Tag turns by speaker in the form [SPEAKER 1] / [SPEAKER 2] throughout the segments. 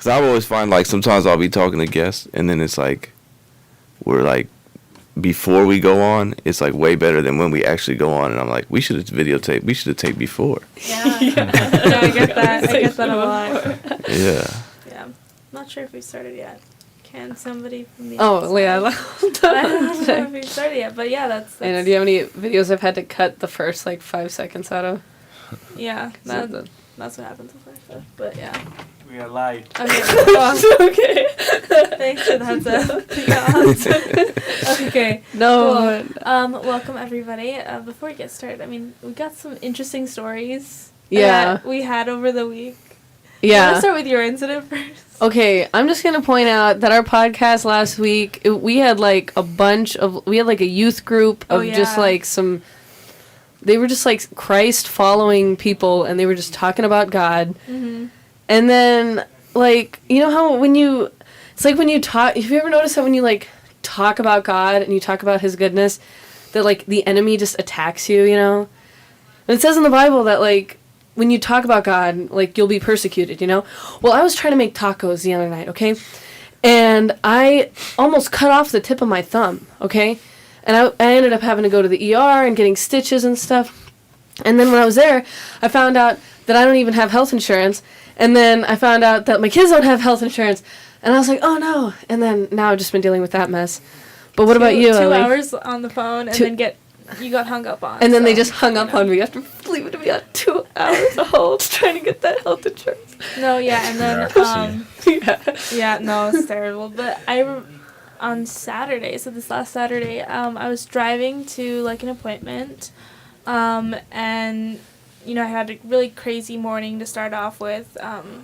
[SPEAKER 1] Because I always find, like, sometimes I'll be talking to guests, and then it's like, we're like, before we go on, it's like way better than when we actually go on, and I'm like, we should have videotaped. We should have taped before.
[SPEAKER 2] Yeah. Yeah, I get that. I get that a lot.
[SPEAKER 1] Yeah.
[SPEAKER 2] Yeah. I'm not sure if we started yet. Can somebody from the
[SPEAKER 3] yeah.
[SPEAKER 2] I don't know if we started yet, but yeah, that's
[SPEAKER 3] I know. Do you have any videos I've had to cut the first, like, 5 seconds out of?
[SPEAKER 2] Yeah, that's what happens with my stuff, but yeah.
[SPEAKER 4] We are live.
[SPEAKER 2] Okay.
[SPEAKER 3] Okay.
[SPEAKER 2] Thanks for the heads up. Yeah. Okay.
[SPEAKER 3] No.
[SPEAKER 2] Cool. Welcome everybody. Before we get started, I mean, we got some interesting stories.
[SPEAKER 3] Yeah.
[SPEAKER 2] That we had over the week.
[SPEAKER 3] Yeah.
[SPEAKER 2] Let's start with your incident first.
[SPEAKER 3] Okay, I'm just going to point out that our podcast last week, we had like a youth group of just like they were just like Christ following people, and they were just talking about God.
[SPEAKER 2] Mm-hmm.
[SPEAKER 3] And then, like, you know how when you talk, have you ever noticed how when you like talk about God and you talk about his goodness, that like the enemy just attacks you, you know? And it says in the Bible that like, when you talk about God, like, you'll be persecuted, you know? Well, I was trying to make tacos the other night, okay? And I almost cut off the tip of my thumb, okay? And I ended up having to go to the ER and getting stitches and stuff. And then when I was there, I found out that I don't even have health insurance. And then I found out that my kids don't have health insurance. And I was like, oh, no. And then now I've just been dealing with that mess. But what about you,
[SPEAKER 2] 2
[SPEAKER 3] Ellie?
[SPEAKER 2] hours on the phone and then you got hung up on.
[SPEAKER 3] And then they just hung up on me after leaving to be on 2 hours of hold trying to get that health insurance.
[SPEAKER 2] No, yeah, and then yeah, no, it's terrible. But on Saturday, so this last Saturday, I was driving to like an appointment, and you know, I had a really crazy morning to start off with.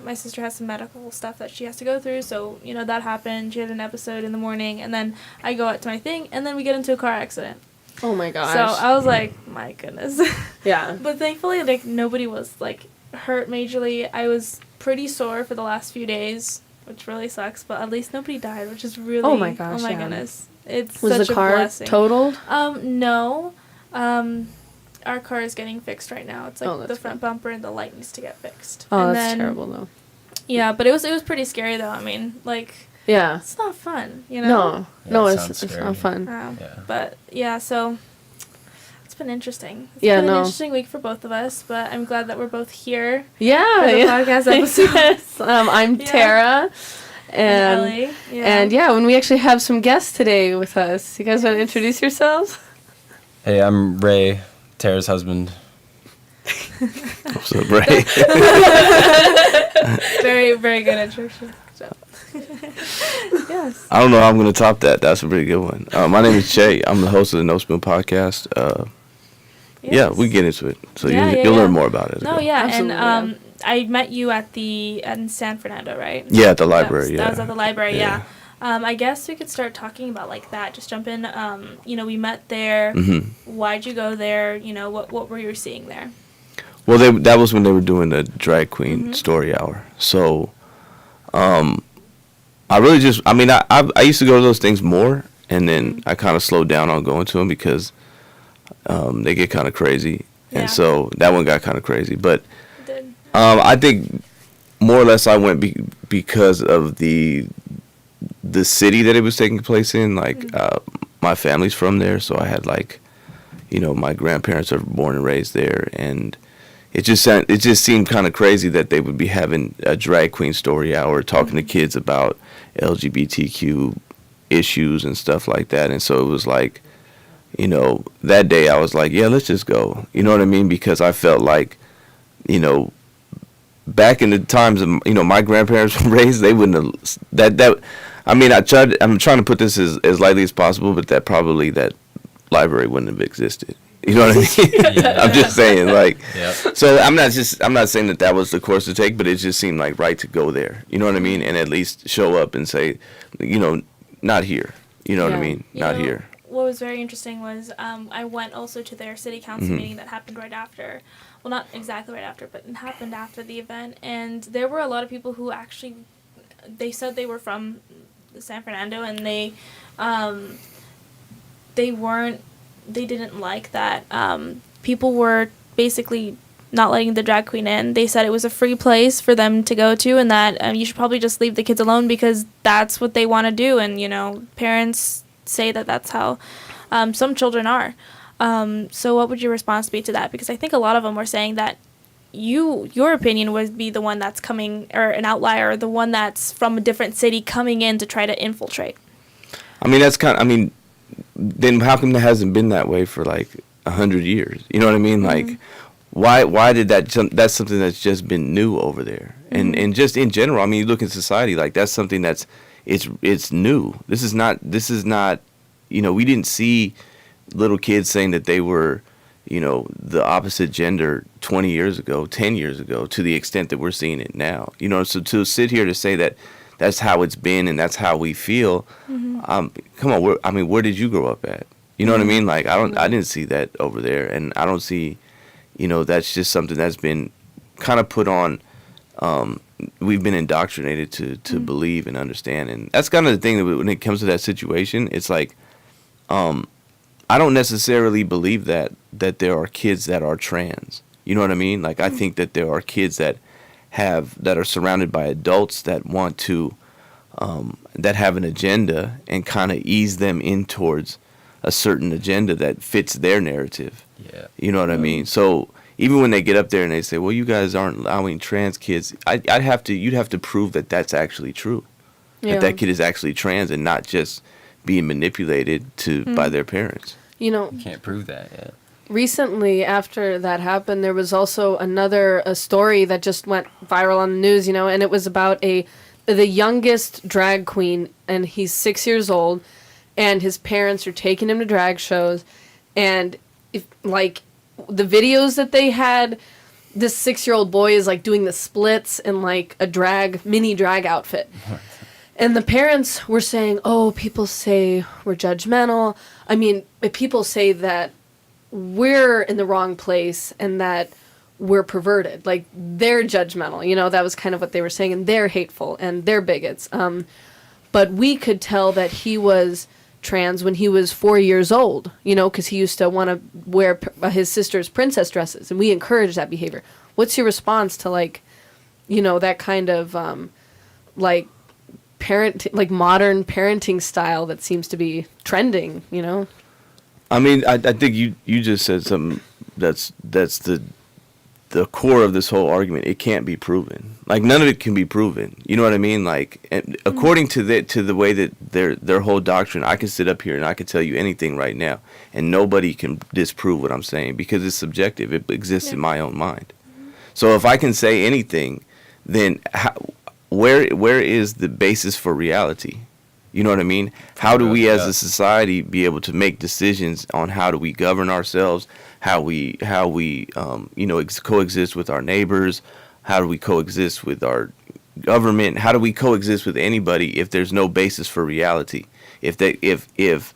[SPEAKER 2] My sister has some medical stuff that she has to go through, so you know that happened. She had an episode in the morning, and then I go out to my thing, and then we get into a car accident.
[SPEAKER 3] Oh my gosh.
[SPEAKER 2] So I was like, my goodness.
[SPEAKER 3] Yeah.
[SPEAKER 2] But thankfully, like, nobody was, like, hurt majorly. I was pretty sore for the last few days, which really sucks, but at least nobody died, which is really...
[SPEAKER 3] Oh my gosh,
[SPEAKER 2] Oh my
[SPEAKER 3] yeah.
[SPEAKER 2] goodness. It's
[SPEAKER 3] Was
[SPEAKER 2] such
[SPEAKER 3] the
[SPEAKER 2] a
[SPEAKER 3] car
[SPEAKER 2] blessing.
[SPEAKER 3] totaled?
[SPEAKER 2] No. Our car is getting fixed right now. It's, like, the front
[SPEAKER 3] good.
[SPEAKER 2] bumper and the light needs to get fixed.
[SPEAKER 3] Oh,
[SPEAKER 2] and
[SPEAKER 3] that's
[SPEAKER 2] then,
[SPEAKER 3] terrible, though.
[SPEAKER 2] Yeah, but it was pretty scary, though. I mean, like...
[SPEAKER 3] Yeah.
[SPEAKER 2] It's not fun, you know?
[SPEAKER 3] No,
[SPEAKER 5] Yeah,
[SPEAKER 3] it's not fun.
[SPEAKER 5] Yeah.
[SPEAKER 2] But, yeah, so... It's been interesting. It's
[SPEAKER 3] Yeah,
[SPEAKER 2] been
[SPEAKER 3] no.
[SPEAKER 2] an interesting week for both of us, but I'm glad that we're both here
[SPEAKER 3] Yeah.
[SPEAKER 2] for the podcast episode.
[SPEAKER 3] Yes. I'm
[SPEAKER 2] Yeah.
[SPEAKER 3] Tara. And
[SPEAKER 2] Ellie. Yeah.
[SPEAKER 3] and yeah, when we actually have some guests today with us. You guys want to introduce yourselves?
[SPEAKER 5] Hey, I'm Ray, Tara's husband.
[SPEAKER 1] What's up, Ray?
[SPEAKER 2] Very, very good introduction. So. Yes.
[SPEAKER 1] I don't know how I'm going to top that. That's a pretty good one. My name is Che. I'm the host of the No Spoon podcast. Yeah, we get into it. So you'll learn more about it.
[SPEAKER 2] No, yeah,
[SPEAKER 3] Absolutely,
[SPEAKER 2] and I met you in San Fernando, right?
[SPEAKER 1] Yeah, at the library,
[SPEAKER 2] That was at the library,
[SPEAKER 1] Yeah.
[SPEAKER 2] I guess we could start talking about like that. Just jump in. You know, we met there.
[SPEAKER 1] Mm-hmm.
[SPEAKER 2] Why'd you go there? You know, what were you seeing there?
[SPEAKER 1] Well, that was when they were doing the drag queen story hour. So, I really just, I mean, I used to go to those things more, and then I kind of slowed down on going to them because they get kind of crazy.
[SPEAKER 2] Yeah.
[SPEAKER 1] And so that one got kind of crazy. But
[SPEAKER 2] It did.
[SPEAKER 1] I think more or less I went because of the city that it was taking place in. Like, my family's from there, so I had, like, you know, my grandparents are born and raised there, and it just seemed kind of crazy that they would be having a drag queen story hour talking to kids about LGBTQ issues and stuff like that. And so it was like, you know, that day I was like, yeah, let's just go. You know what I mean? Because I felt like, you know, back in the times of, you know, my grandparents were raised, they wouldn't have that. I mean, I'm trying to put this as lightly as possible, but that library wouldn't have existed. You know what I mean?
[SPEAKER 5] Yeah.
[SPEAKER 1] I'm just saying, like,
[SPEAKER 5] Yep.
[SPEAKER 1] so I'm not saying that was the course to take, but it just seemed like right to go there. You know what I mean? And at least show up and say, you know, not here. You know what I mean?
[SPEAKER 2] You
[SPEAKER 1] Not
[SPEAKER 2] know,
[SPEAKER 1] here.
[SPEAKER 2] What was very interesting was I went also to their city council meeting that happened right after. Well, not exactly right after, but it happened after the event. And there were a lot of people who actually, they said they were from San Fernando, and they didn't like that. People were basically not letting the drag queen in. They said it was a free place for them to go to, and that you should probably just leave the kids alone because that's what they want to do. And, parents say that that's how some children are. So what would your response be to that? Because I think a lot of them were saying that your opinion would be the one that's coming, or an outlier, or the one that's from a different city coming in to try to infiltrate.
[SPEAKER 1] I mean, then how come it hasn't been that way for like 100 years? You know what I mean? Like, why did that's something that's just been new over there? And just in general, I mean, you look in society, like that's something that's, it's new. This is not, we didn't see little kids saying that they were, the opposite gender 20 years ago, 10 years ago, to the extent that we're seeing it now. So to sit here to say that that's how it's been and that's how we feel, come on, where did you grow up at? You know what I mean? Like, I didn't see that over there, and I don't see, that's just something that's been kind of put on, we've been indoctrinated to believe and understand. And that's kind of the thing that when it comes to that situation, it's like, I don't necessarily believe that there are kids that are trans. You know what I mean? Like, I think that there are kids that are surrounded by adults that want to, that have an agenda and kind of ease them in towards a certain agenda that fits their narrative. Yeah. You know what I mean? So even when they get up there and they say, well, you guys aren't allowing trans kids, you'd have to prove that that's actually true. Yeah. That kid is actually trans and not just being manipulated by their parents.
[SPEAKER 5] You can't prove that yet.
[SPEAKER 3] Recently, after that happened, there was also a story that just went viral on the news, and it was about the youngest drag queen, and he's 6 years old, and his parents are taking him to drag shows, and the videos that they had, this 6-year-old boy is like doing the splits in like a mini drag outfit. And the parents were saying, oh, people say we're judgmental. I mean, people say that we're in the wrong place and that we're perverted. Like, they're judgmental. That was kind of what they were saying. And they're hateful and they're bigots. But we could tell that he was trans when he was 4 years old, because he used to want to wear his sister's princess dresses. And we encourage that behavior. What's your response to, that kind of, modern parenting style that seems to be trending,
[SPEAKER 1] I mean, I think you just said something that's the core of this whole argument. It can't be proven. Like, none of it can be proven. You know what I mean? Like, according to the way that their whole doctrine, I can sit up here and I can tell you anything right now, and nobody can disprove what I'm saying because it's subjective. It exists in my own mind. So if I can say anything, then where is the basis for reality? You know what I mean? How do we as a society be able to make decisions on how do we govern ourselves, how we coexist with our neighbors, how do we coexist with our government, how do we coexist with anybody if there's no basis for reality? If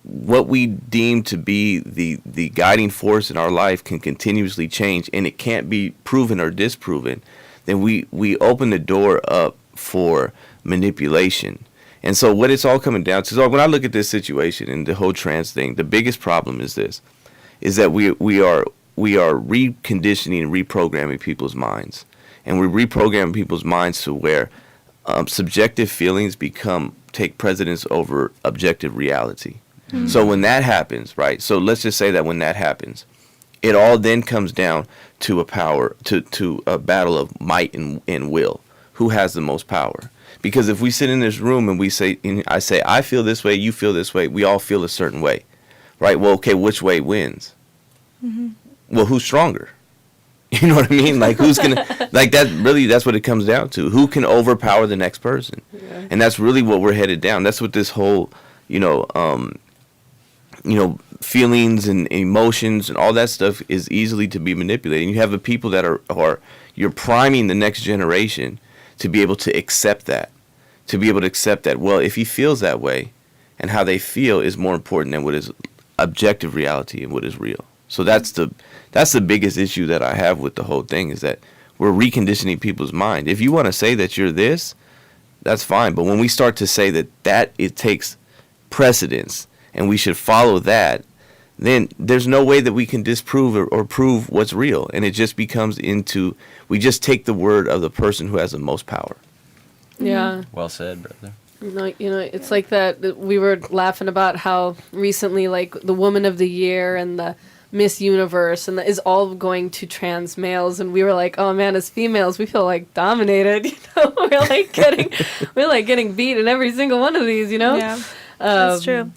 [SPEAKER 1] what we deem to be the guiding force in our life can continuously change and it can't be proven or disproven, then we open the door up for manipulation. And so what it's all coming down to, so when I look at this situation and the whole trans thing, the biggest problem is that we are reconditioning and reprogramming people's minds. And we're reprogramming people's minds to where subjective feelings take precedence over objective reality. Mm-hmm. So when that happens, right, so let's just say that when that happens, it all then comes down to to a battle of might and will. Who has the most power? Because if we sit in this room and I say, I feel this way, you feel this way, we all feel a certain way, right? Well, okay, which way wins? Mm-hmm. Well, who's stronger? You know what I mean? Like, who's gonna that's what it comes down to. Who can overpower the next person? Yeah. And that's really what we're headed down. That's what this whole, feelings and emotions and all that stuff is easily to be manipulated. And you have the people that are you're priming the next generation to be able to accept that. Well, if he feels that way, and how they feel is more important than what is objective reality and what is real. So that's the biggest issue that I have with the whole thing, is that we're reconditioning people's mind. If you want to say that you're this, that's fine. But when we start to say that it takes precedence and we should follow that, then there's no way that we can disprove or prove what's real. And it just becomes we just take the word of the person who has the most power.
[SPEAKER 3] Yeah.
[SPEAKER 5] Well said, brother.
[SPEAKER 3] It's like that we were laughing about how recently, like, the Woman of the Year and the Miss Universe is all going to trans males, and we were like, oh man, as females we feel like dominated. We're like getting beat in every single one of these.
[SPEAKER 2] Yeah, that's true.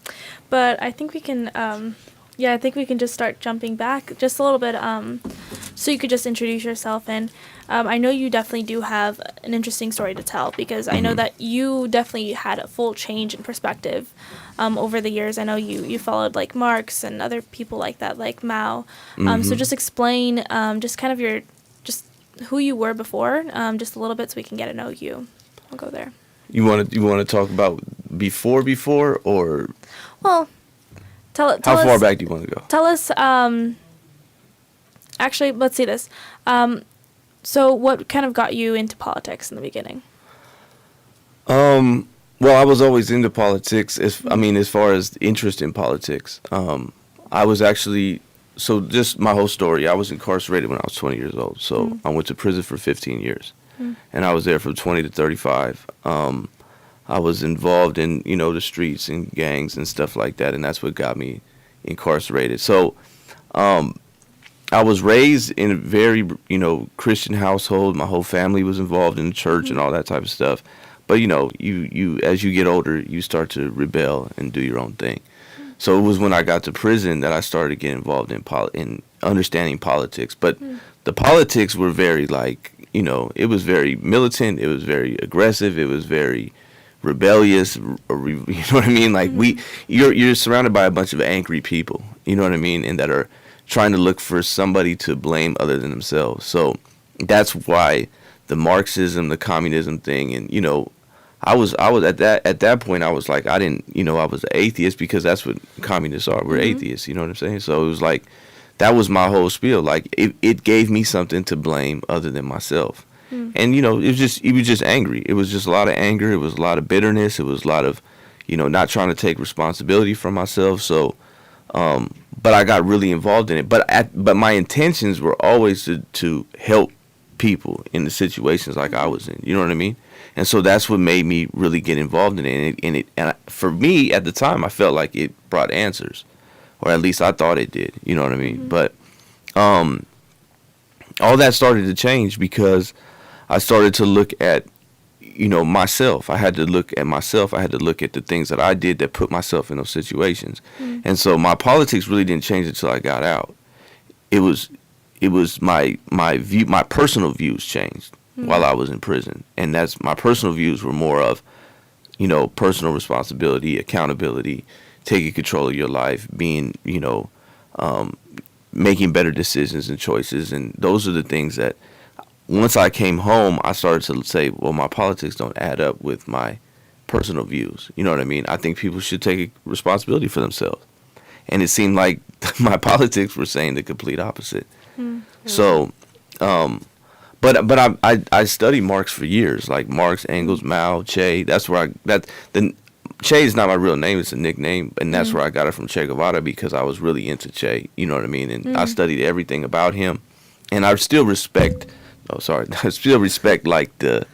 [SPEAKER 2] But I think we can just start jumping back just a little bit, so you could just introduce yourself. And I know you definitely do have an interesting story to tell, because I know that you definitely had a full change in perspective over the years. I know you followed like Marx and other people like that, like Mao. So just explain just kind of just who you were before, just a little bit, so we can get to know you. I'll go there.
[SPEAKER 1] You want to talk about before, or
[SPEAKER 2] well, tell
[SPEAKER 1] how
[SPEAKER 2] us,
[SPEAKER 1] far back do you want to go?
[SPEAKER 2] Tell us. Actually, let's see this. So what kind of got you into politics in the beginning?
[SPEAKER 1] Well, I was always into politics. As far as interest in politics, I was actually, so just my whole story. I was incarcerated when I was 20 years old. So I went to prison for 15 years, and I was there from 20 to 35. I was involved in, the streets and gangs and stuff like that, and that's what got me incarcerated. So, I was raised in a very, Christian household. My whole family was involved in the church and all that type of stuff. But, you as you get older, you start to rebel and do your own thing. So it was when I got to prison that I started to get involved in understanding politics. But the politics were very, it was very militant. It was very aggressive. It was very rebellious. You know what I mean? Like, you're surrounded by a bunch of angry people. You know what I mean? And that are trying to look for somebody to blame other than themselves. So that's why the Marxism, the communism thing, and I was at that point I was like, I was an atheist, because that's what communists are. We're atheists, you know what I'm saying? So it was like, that was my whole spiel. Like, it gave me something to blame other than myself. And it was just angry. It was just a lot of anger. It was a lot of bitterness. It was a lot of not trying to take responsibility for myself. So but I got really involved in it. But my intentions were always to help people in the situations like I was in. You know what I mean? And so that's what made me really get involved in it. And for me at the time, I felt like it brought answers, or at least I thought it did. You know what I mean? But all that started to change because I started to look at myself. I had to look at myself. I had to look at the things that I did that put myself in those situations. And so my politics really didn't change until I got out. It was my view, my personal views changed while I was in prison. And that's, my personal views were more of, personal responsibility, accountability, taking control of your life, being, making better decisions and choices. And those are the things that, once I came home, I started to say, well, my politics don't add up with my personal views. You know what I mean? I think people should take responsibility for themselves. And it seemed like my politics were saying the complete opposite. So, but I studied Marx for years, like Marx, Engels, Mao, Che. That's where Che is not my real name; it's a nickname, and that's where I got it from, Che Guevara, because I was really into Che. You know what I mean? And I studied everything about him, and I still respect. I still respect like the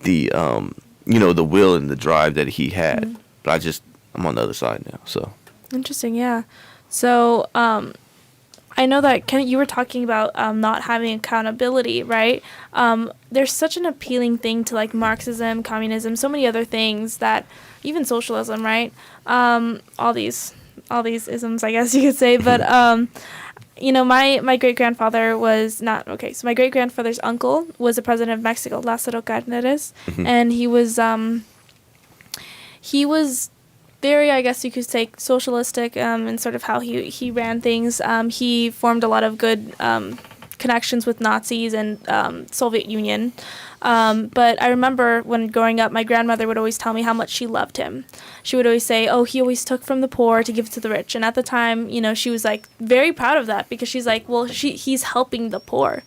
[SPEAKER 1] will and the drive that he had. But I'm on the other side now. So
[SPEAKER 2] interesting, yeah. So I know that you were talking about not having accountability, right? There's such an appealing thing to like Marxism, communism, so many other things, that even socialism, right? All these isms, I guess you could say, but my great-grandfather was not, okay, so my great-grandfather's uncle was the president of Mexico, Lázaro Cárdenas, and he was very, I guess you could say, socialistic in sort of how he ran things. He formed a lot of good connections with Nazis and Soviet Union. But I remember when growing up, my grandmother would always tell me how much she loved him. She would always say, oh, he always took from the poor to give to the rich. And at the time, she was like very proud of that, because she's like, well, he's helping the poor.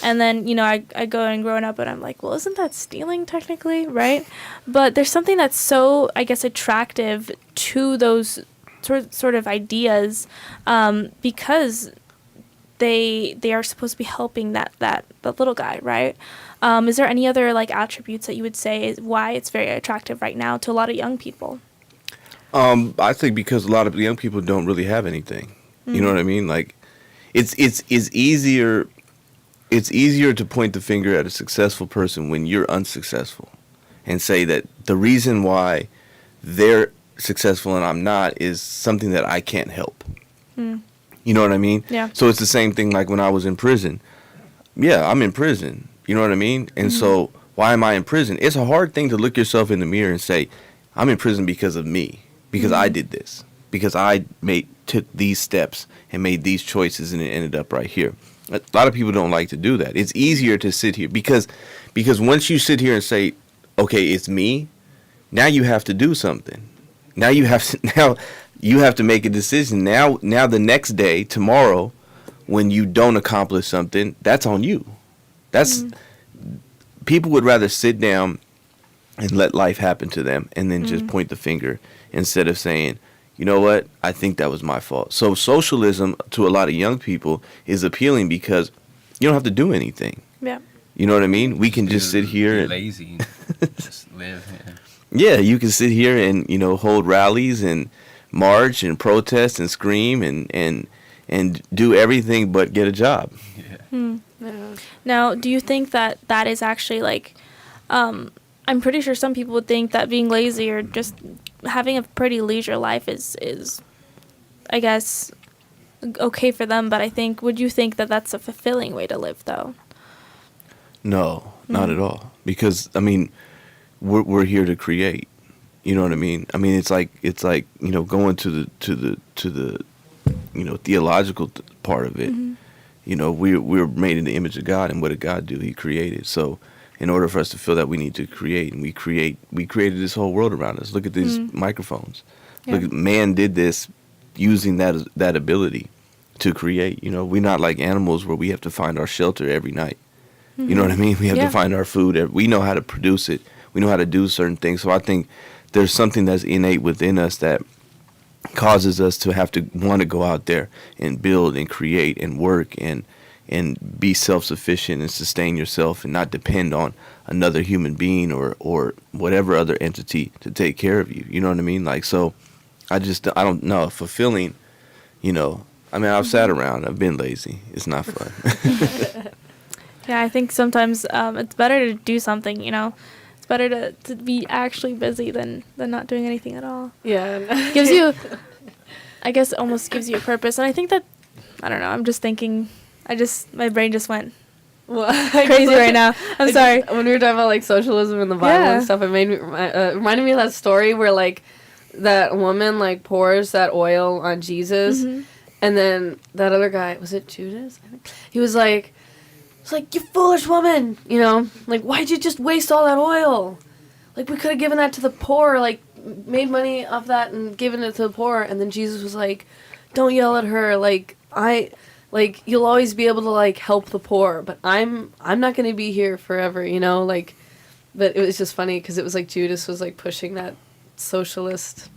[SPEAKER 2] And then, I go and growing up and I'm like, well, isn't that stealing technically, right? But there's something that's so, I guess, attractive to those sort of ideas, because they are supposed to be helping that little guy, right? Is there any other like attributes that you would say is why it's very attractive right now to a lot of young people?
[SPEAKER 1] I think because a lot of young people don't really have anything. You know what I mean? Like, it's easier to point the finger at a successful person when you're unsuccessful, and say that the reason why they're successful and I'm not is something that I can't help. You know what I mean?
[SPEAKER 2] Yeah.
[SPEAKER 1] So it's the same thing like when I was in prison. Yeah, I'm in prison. You know what I mean? And so why am I in prison? It's a hard thing to look yourself in the mirror and say, I'm in prison because of me, because I did this, because I took these steps and made these choices and it ended up right here. A lot of people don't like to do that. It's easier to sit here because once you sit here and say, okay, it's me, now you have to do something. Now you have to make a decision. Now the next day, tomorrow, when you don't accomplish something, that's on you. That's people would rather sit down and let life happen to them and then just point the finger instead of saying, you know what, I think that was my fault. So socialism to a lot of young people is appealing because you don't have to do anything.
[SPEAKER 2] Yeah.
[SPEAKER 1] You know what I mean? We can just sit here and
[SPEAKER 5] lazy, just live.
[SPEAKER 1] Yeah, you can sit here and, you know, hold rallies and march and protest and scream and do everything but get a job.
[SPEAKER 5] Yeah.
[SPEAKER 3] Yeah.
[SPEAKER 2] Now, do you think that is actually like, I'm pretty sure some people would think that being lazy or just having a pretty leisure life is I guess, okay for them, but would you think that that's a fulfilling way to live, though?
[SPEAKER 1] No, not at all. Because, I mean, we're here to create. You know what I mean? I mean, it's like you know, going to the you know, theological part of it. You know, we're made in the image of God, and what did God do? He created. So in order for us to feel that, we need to create, and we created this whole world around us. Look at these microphones.
[SPEAKER 2] Yeah.
[SPEAKER 1] Look, man did this using that ability to create. You know, we're not like animals where we have to find our shelter every night. You know what I mean? We have to find our food. We know how to produce it. We know how to do certain things. So I think there's something that's innate within us that causes us to have to want to go out there and build and create and work and be self-sufficient and sustain yourself and not depend on another human being or whatever other entity to take care of you. You know what I mean? Like, so I don't know. Fulfilling, you know, I mean, I've sat around. I've been lazy. It's not fun.
[SPEAKER 2] Yeah, I think sometimes it's better to do something, you know. It's better to be actually busy than not doing anything at all.
[SPEAKER 3] Yeah.
[SPEAKER 2] Gives you, I guess, almost gives you a purpose. And I think that, I don't know, I'm just thinking, my brain just went crazy right now. I'm sorry.
[SPEAKER 3] When we were talking about, like, socialism and the Bible and stuff, it made me, reminded me of that story where, like, that woman, like, pours that oil on Jesus. And then that other guy, was it Judas? I think. He was like, you foolish woman, you know, like, why'd you just waste all that oil? Like, we could have given that to the poor, like, made money off that and given it to the poor. And then Jesus was like, don't yell at her, like, you'll always be able to, like, help the poor, but I'm not going to be here forever, you know, like, but it was just funny because it was like Judas was, like, pushing that socialist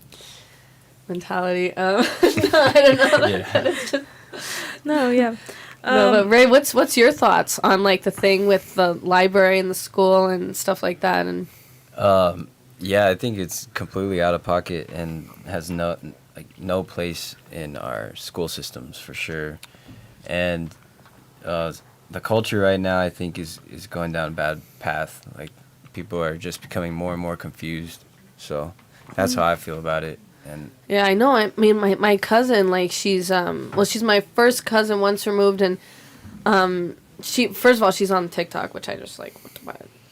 [SPEAKER 3] mentality. No, I don't know.
[SPEAKER 5] Yeah.
[SPEAKER 2] No, yeah.
[SPEAKER 3] No, but Ray, what's your thoughts on, like, the thing with the library and the school and stuff like that? And
[SPEAKER 5] yeah, I think it's completely out of pocket and has no place in our school systems for sure. And the culture right now, I think, is going down a bad path. Like, people are just becoming more and more confused. So that's how I feel about it. And
[SPEAKER 3] yeah, I know. I mean, my cousin, like, she's my first cousin once removed, and she, first of all, she's on TikTok, which I just, like,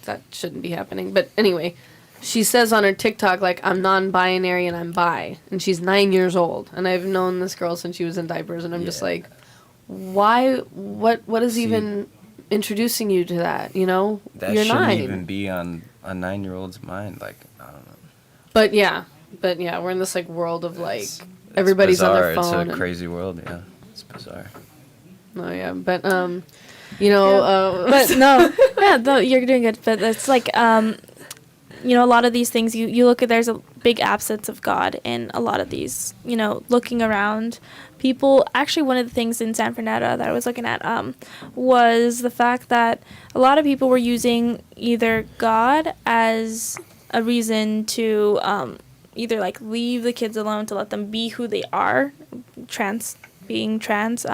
[SPEAKER 3] that shouldn't be happening. But anyway, she says on her TikTok, like, I'm non-binary and I'm bi, and she's 9 years old, and I've known this girl since she was in diapers, and I'm just like, why? What is even introducing you to that? You know,
[SPEAKER 5] that
[SPEAKER 3] you're
[SPEAKER 5] shouldn't
[SPEAKER 3] 9.
[SPEAKER 5] even be on a 9-year-old's mind. Like, I don't know.
[SPEAKER 3] But yeah, we're in this, like, world of, like, everybody's on their phone.
[SPEAKER 5] It's a crazy world. Yeah, it's bizarre.
[SPEAKER 3] Oh yeah, but you know,
[SPEAKER 2] but no, yeah, no, you're doing good. But it's like, a lot of these things, you look at, there's a big absence of God in a lot of these, looking around. People, actually, one of the things in San Fernando that I was looking at was the fact that a lot of people were using either God as a reason to either like leave the kids alone, to let them be who they are, being trans,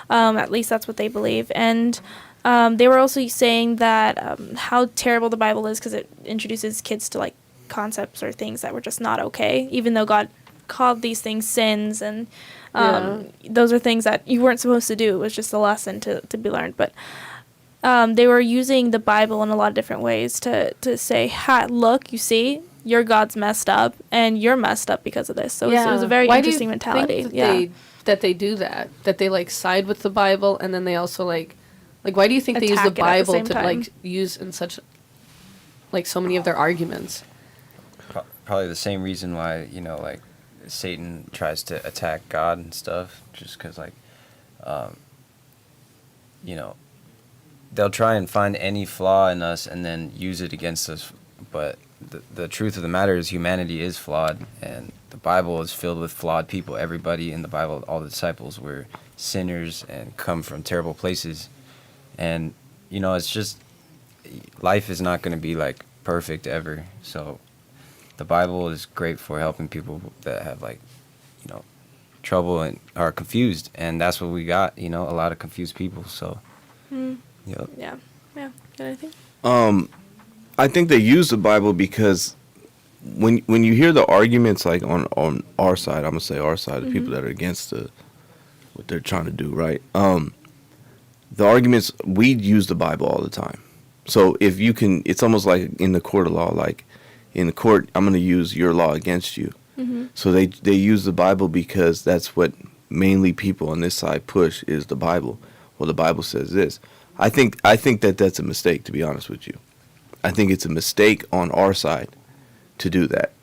[SPEAKER 2] at least that's what they believe. And they were also saying that how terrible the Bible is because it introduces kids to like concepts or things that were just not okay, even though God called these things sins, and those are things that you weren't supposed to do. It was just a lesson to be learned. But they were using the Bible in a lot of different ways to say, look, you see, your God's messed up, and you're messed up because of this. So it was a very interesting mentality.
[SPEAKER 3] That they do that they like side with the Bible, and then they also like why do you think they use the Bible to like use in such like so many of their arguments?
[SPEAKER 5] Probably the same reason why like Satan tries to attack God and stuff, just because like they'll try and find any flaw in us and then use it against us. But the truth of the matter is humanity is flawed, and the Bible is filled with flawed people. Everybody in the Bible, all the disciples, were sinners and come from terrible places. And, it's just, life is not going to be, like, perfect ever. So the Bible is great for helping people that have, like, trouble and are confused. And that's what we got, a lot of confused people. So,
[SPEAKER 2] Yeah. Got anything?
[SPEAKER 1] I think they use the Bible because when you hear the arguments, like, on our side, I'm going to say our side, the people that are against what they're trying to do, right? The arguments, we use the Bible all the time. So if you can, it's almost like in the court of law, like in the court, I'm going to use your law against you. So they use the Bible because that's what mainly people on this side push, is the Bible. Well, the Bible says this. I think that that's a mistake, to be honest with you. I think it's a mistake on our side to do that.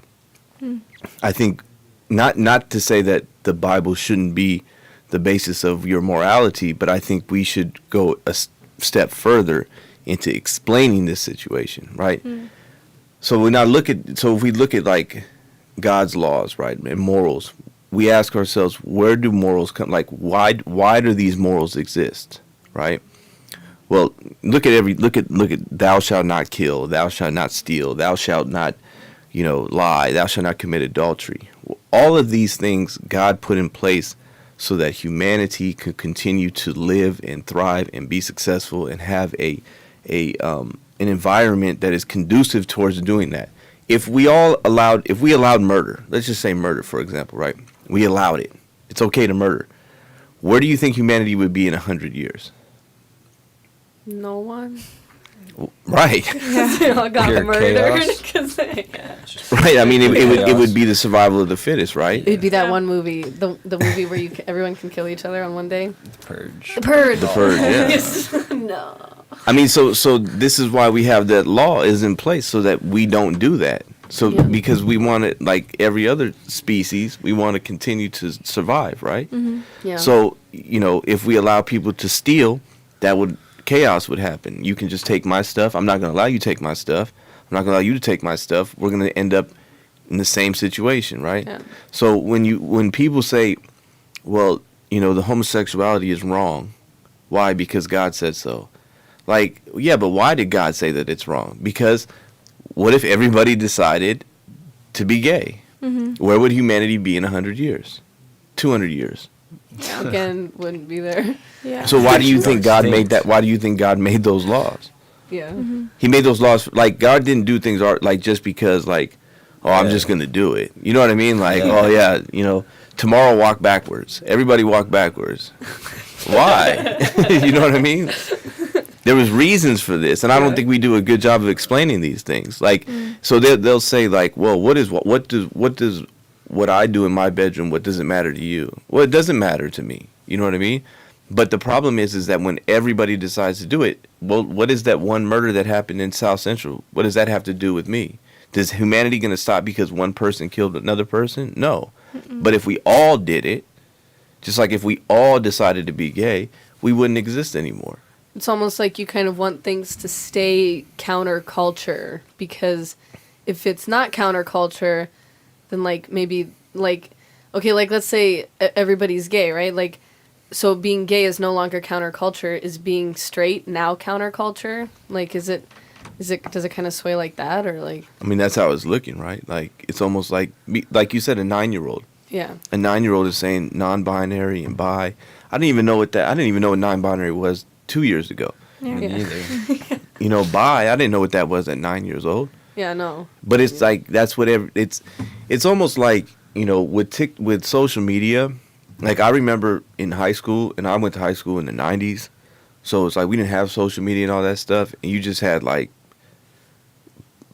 [SPEAKER 1] I think not to say that the Bible shouldn't be the basis of your morality, but I think we should go a step further into explaining this situation, right? So if we look at like God's laws, right, and morals, we ask ourselves, where do morals come? Like, why do these morals exist, right? Well, look at thou shalt not kill, thou shalt not steal, thou shalt not, lie, thou shalt not commit adultery. All of these things God put in place so that humanity could continue to live and thrive and be successful and have an environment that is conducive towards doing that. If we allowed murder, let's just say murder, for example, right? We allowed it. It's okay to murder. Where do you think humanity would be in 100 years?
[SPEAKER 3] No one.
[SPEAKER 1] Right.
[SPEAKER 3] They all got
[SPEAKER 5] Pure
[SPEAKER 3] murdered.
[SPEAKER 5] chaos.
[SPEAKER 1] Right. I mean, it would be the survival of the fittest, right?
[SPEAKER 3] It'd be that one movie, the movie where everyone can kill each other on one day.
[SPEAKER 5] The Purge.
[SPEAKER 3] The Purge.
[SPEAKER 1] The Purge, yeah.
[SPEAKER 3] No.
[SPEAKER 1] I mean, so this is why we have that law is in place, so that we don't do that. So because we want to, like every other species, we want to continue to survive, right?
[SPEAKER 3] Yeah.
[SPEAKER 1] So, if we allow people to steal, chaos would happen. You can just take my stuff. I'm not going to allow you to take my stuff. I'm not going to allow you to take my stuff. We're going to end up in the same situation, right?
[SPEAKER 3] Yeah.
[SPEAKER 1] So when people say, well, the homosexuality is wrong. Why? Because God said so. Like, yeah, but why did God say that it's wrong? Because what if everybody decided to be gay? Where would humanity be in 100 years? 200 years?
[SPEAKER 3] Again, wouldn't be there.
[SPEAKER 2] Yeah.
[SPEAKER 1] So why do you think God made that? Why do you think God made those laws?
[SPEAKER 3] Yeah.
[SPEAKER 1] He made those laws, like, God didn't do things like just because, like, I'm just going to do it. You know what I mean? Like, tomorrow walk backwards. Everybody walk backwards. Why? You know what I mean? There was reasons for this, and I don't think we do a good job of explaining these things. Like, so they'll say, like, well, what does what I do in my bedroom, what does it matter to you? Well, it doesn't matter to me. You know what I mean? But the problem is that when everybody decides to do it, well, what is that one murder that happened in South Central? What does that have to do with me? Is humanity going to stop because one person killed another person? No. But if we all did it, just like if we all decided to be gay, we wouldn't exist anymore.
[SPEAKER 3] it's almost like you kind of want things to stay counterculture, because if it's not counterculture, then like maybe like, okay, like let's say everybody's gay, right? Like, so being gay is no longer counterculture. Is being straight now counterculture? Like, does it kind of sway like that, or like?
[SPEAKER 1] I mean, that's how it's looking, right? Like, it's almost like you said, a 9-year-old.
[SPEAKER 3] Yeah.
[SPEAKER 1] A 9-year-old is saying non-binary and bi. I didn't even know what non-binary was 2 years ago.
[SPEAKER 2] Yeah.
[SPEAKER 5] Me neither.
[SPEAKER 1] You know, bi, I didn't know what that was at 9 years old.
[SPEAKER 3] Yeah, no.
[SPEAKER 1] But it's like, that's whatever, it's almost like, you know, with social media, like I remember in high school, and I went to high school in the 90s, so it's like we didn't have social media and all that stuff, and you just had like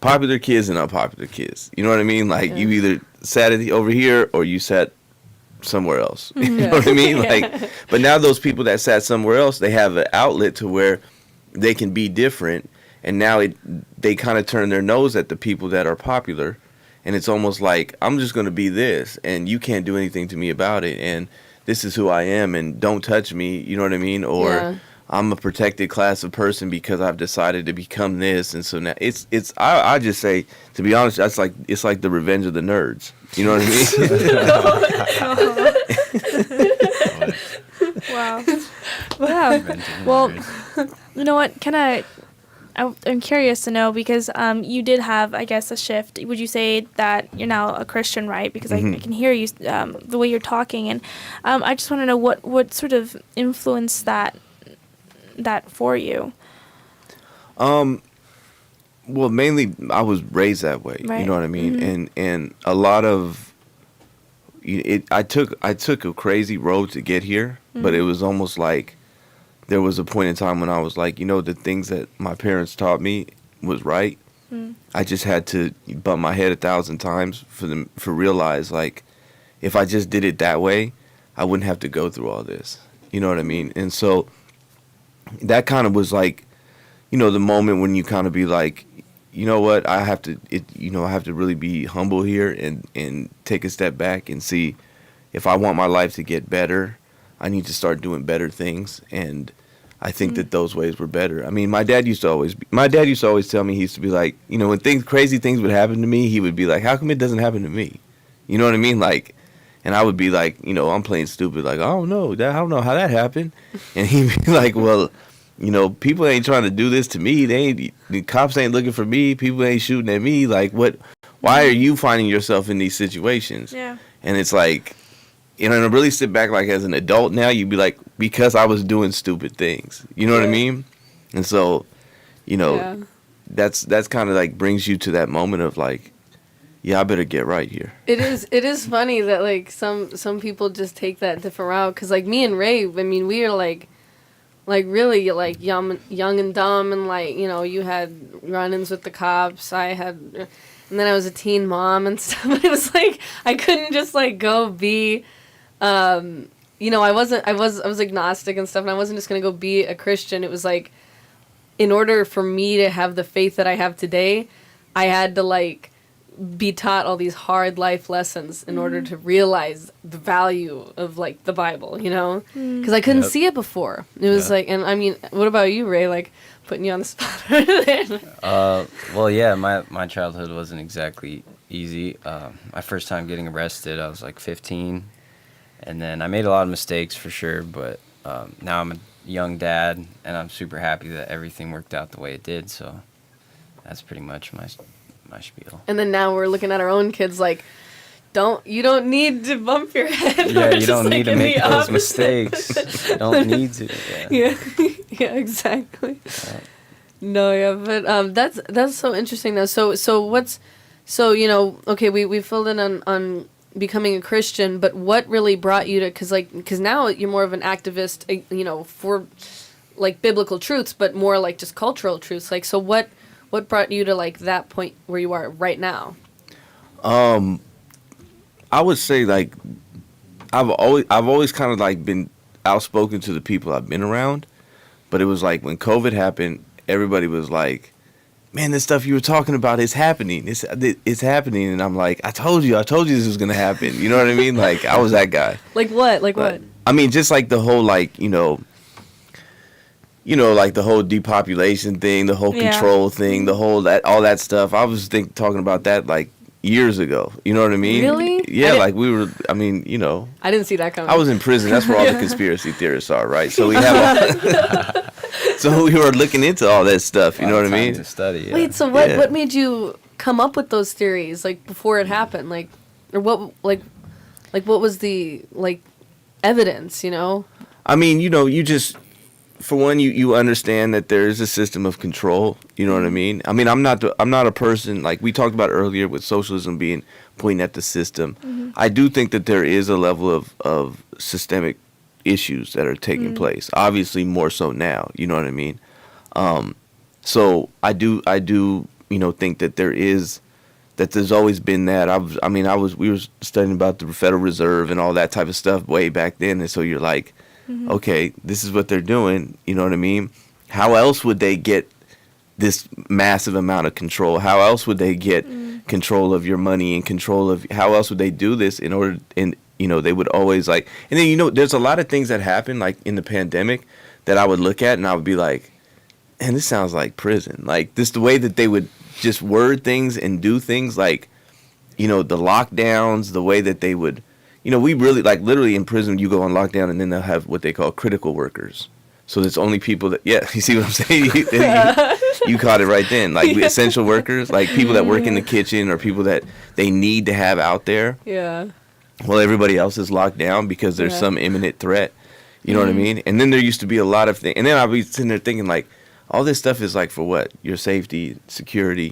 [SPEAKER 1] popular kids and unpopular kids. You know what I mean? Like, you either sat over here or you sat somewhere else. You know what I mean? Like, but now those people that sat somewhere else, they have an outlet to where they can be different, and now they kind of turn their nose at the people that are popular, and it's almost like, I'm just going to be this, and you can't do anything to me about it, and this is who I am, and don't touch me. You know what I mean? Or I'm a protected class of person because I've decided to become this, and so now I just say, to be honest, it's like the Revenge of the Nerds. You know what
[SPEAKER 2] I mean? Wow. Wow. Well, you know what? I'm curious to know, because you did have, I guess, a shift. Would you say that you're now a Christian, right? Because I can hear you, the way you're talking, and I just want to know what sort of influenced that for you.
[SPEAKER 1] Well, mainly I was raised that way.
[SPEAKER 2] Right.
[SPEAKER 1] You know what I mean? And a lot of I took a crazy road to get here, but it was almost like there was a point in time when I was like, you know, the things that my parents taught me was right. I just had to bump my head 1,000 times for realize, like, if I just did it that way, I wouldn't have to go through all this. You know what I mean? And so that kind of was like, you know, the moment when you kind of be like, you know what, I have to really be humble here and take a step back and see, if I want my life to get better, I need to start doing better things. And I think that those ways were better. I mean, my dad used to always tell me, he used to be like, you know, when crazy things would happen to me, he would be like, how come it doesn't happen to me? You know what I mean? Like, and I would be like, you know, I'm playing stupid, like, I don't know how that happened. And he'd be like, well, you know, people ain't trying to do this to me. The cops ain't looking for me. People ain't shooting at me. Like, why are you finding yourself in these situations?
[SPEAKER 2] Yeah.
[SPEAKER 1] And it's like, you know, and to really sit back, like, as an adult now, you'd be like, because I was doing stupid things. You know what I mean? And so, you know, that's kind of like brings you to that moment of like, yeah, I better get right here.
[SPEAKER 3] It is funny that like some people just take that different route, because like me and Ray, I mean, we are like really like young and dumb, and like, you know, you had run-ins with the cops, and then I was a teen mom and stuff. But it was like I couldn't just like go be, you know, I was agnostic and stuff, and I wasn't just gonna go be a Christian. It was like, in order for me to have the faith that I have today, I had to like be taught all these hard life lessons in order to realize the value of like the Bible, you know, because I couldn't see it before. It was like, and I mean, what about you, Ray? Like, putting you on the spot.
[SPEAKER 5] Well, yeah, my childhood wasn't exactly easy. My first time getting arrested, I was like 15, and then I made a lot of mistakes for sure, but now I'm a young dad, and I'm super happy that everything worked out the way it did. So that's pretty much my spiel.
[SPEAKER 3] And then now we're looking at our own kids like, you don't need to bump your head.
[SPEAKER 5] Yeah, you don't need to make those mistakes. You don't need to.
[SPEAKER 3] Yeah, yeah, exactly. Yeah. No, yeah, but that's so interesting though. So you know, okay, we filled in on becoming a Christian, but what really brought you to, because now you're more of an activist, you know, for like biblical truths, but more like just cultural truths. Like, so what brought you to like that point where you are right now?
[SPEAKER 1] I would say like I've always kind of like been outspoken to the people I've been around, but it was like when COVID happened, everybody was like, man, this stuff you were talking about is happening. It's happening. And I'm like, I told you this was going to happen. You know what I mean? Like, I was that guy.
[SPEAKER 3] Like what? Like what?
[SPEAKER 1] I mean, just like the whole, like, you know, you know, like the whole depopulation thing, the whole control thing, the whole all that stuff. I was talking about that like years ago. You know what I mean?
[SPEAKER 3] Really?
[SPEAKER 1] Yeah, like we were. I mean, you know,
[SPEAKER 3] I didn't see that coming.
[SPEAKER 1] I was in prison. That's where all the conspiracy theorists are, right? So we have. So we were looking into all that stuff. You know what I mean?
[SPEAKER 5] To study. Yeah.
[SPEAKER 3] Wait, so what made you come up with those theories like before it happened? Like, or what what was the like evidence? You know?
[SPEAKER 1] I mean, you know, you just. For one, you understand that there is a system of control. You know what I mean? I mean, I'm not a person like we talked about earlier with socialism being pointing at the system. Mm-hmm. I do think that there is a level of systemic issues that are taking place. Obviously, more so now. You know what I mean? So I do you know think that there's always been that. We were studying about the Federal Reserve and all that type of stuff way back then, and so you're like. Okay, this is what they're doing. You know what I mean? How else would they get this massive amount of control? How else would they get control of your money and control of? How else would they do this in order? And you know, they would always like. And then you know, there's a lot of things that happen like in the pandemic that I would look at and I would be like, "Man, this sounds like prison." Like this, the way that they would just word things and do things, like you know, the lockdowns, the way that they would. You know, we really, like, literally in prison, you go on lockdown, and then they'll have what they call critical workers. So there's only people that, yeah, you see what I'm saying? You caught it right then. Like, essential workers, like people that work in the kitchen or people that they need to have out there.
[SPEAKER 3] Yeah.
[SPEAKER 1] Well, everybody else is locked down because there's some imminent threat. You know what I mean? And then there used to be a lot of things. And then I'll be sitting there thinking, like, all this stuff is like for what? Your safety, security.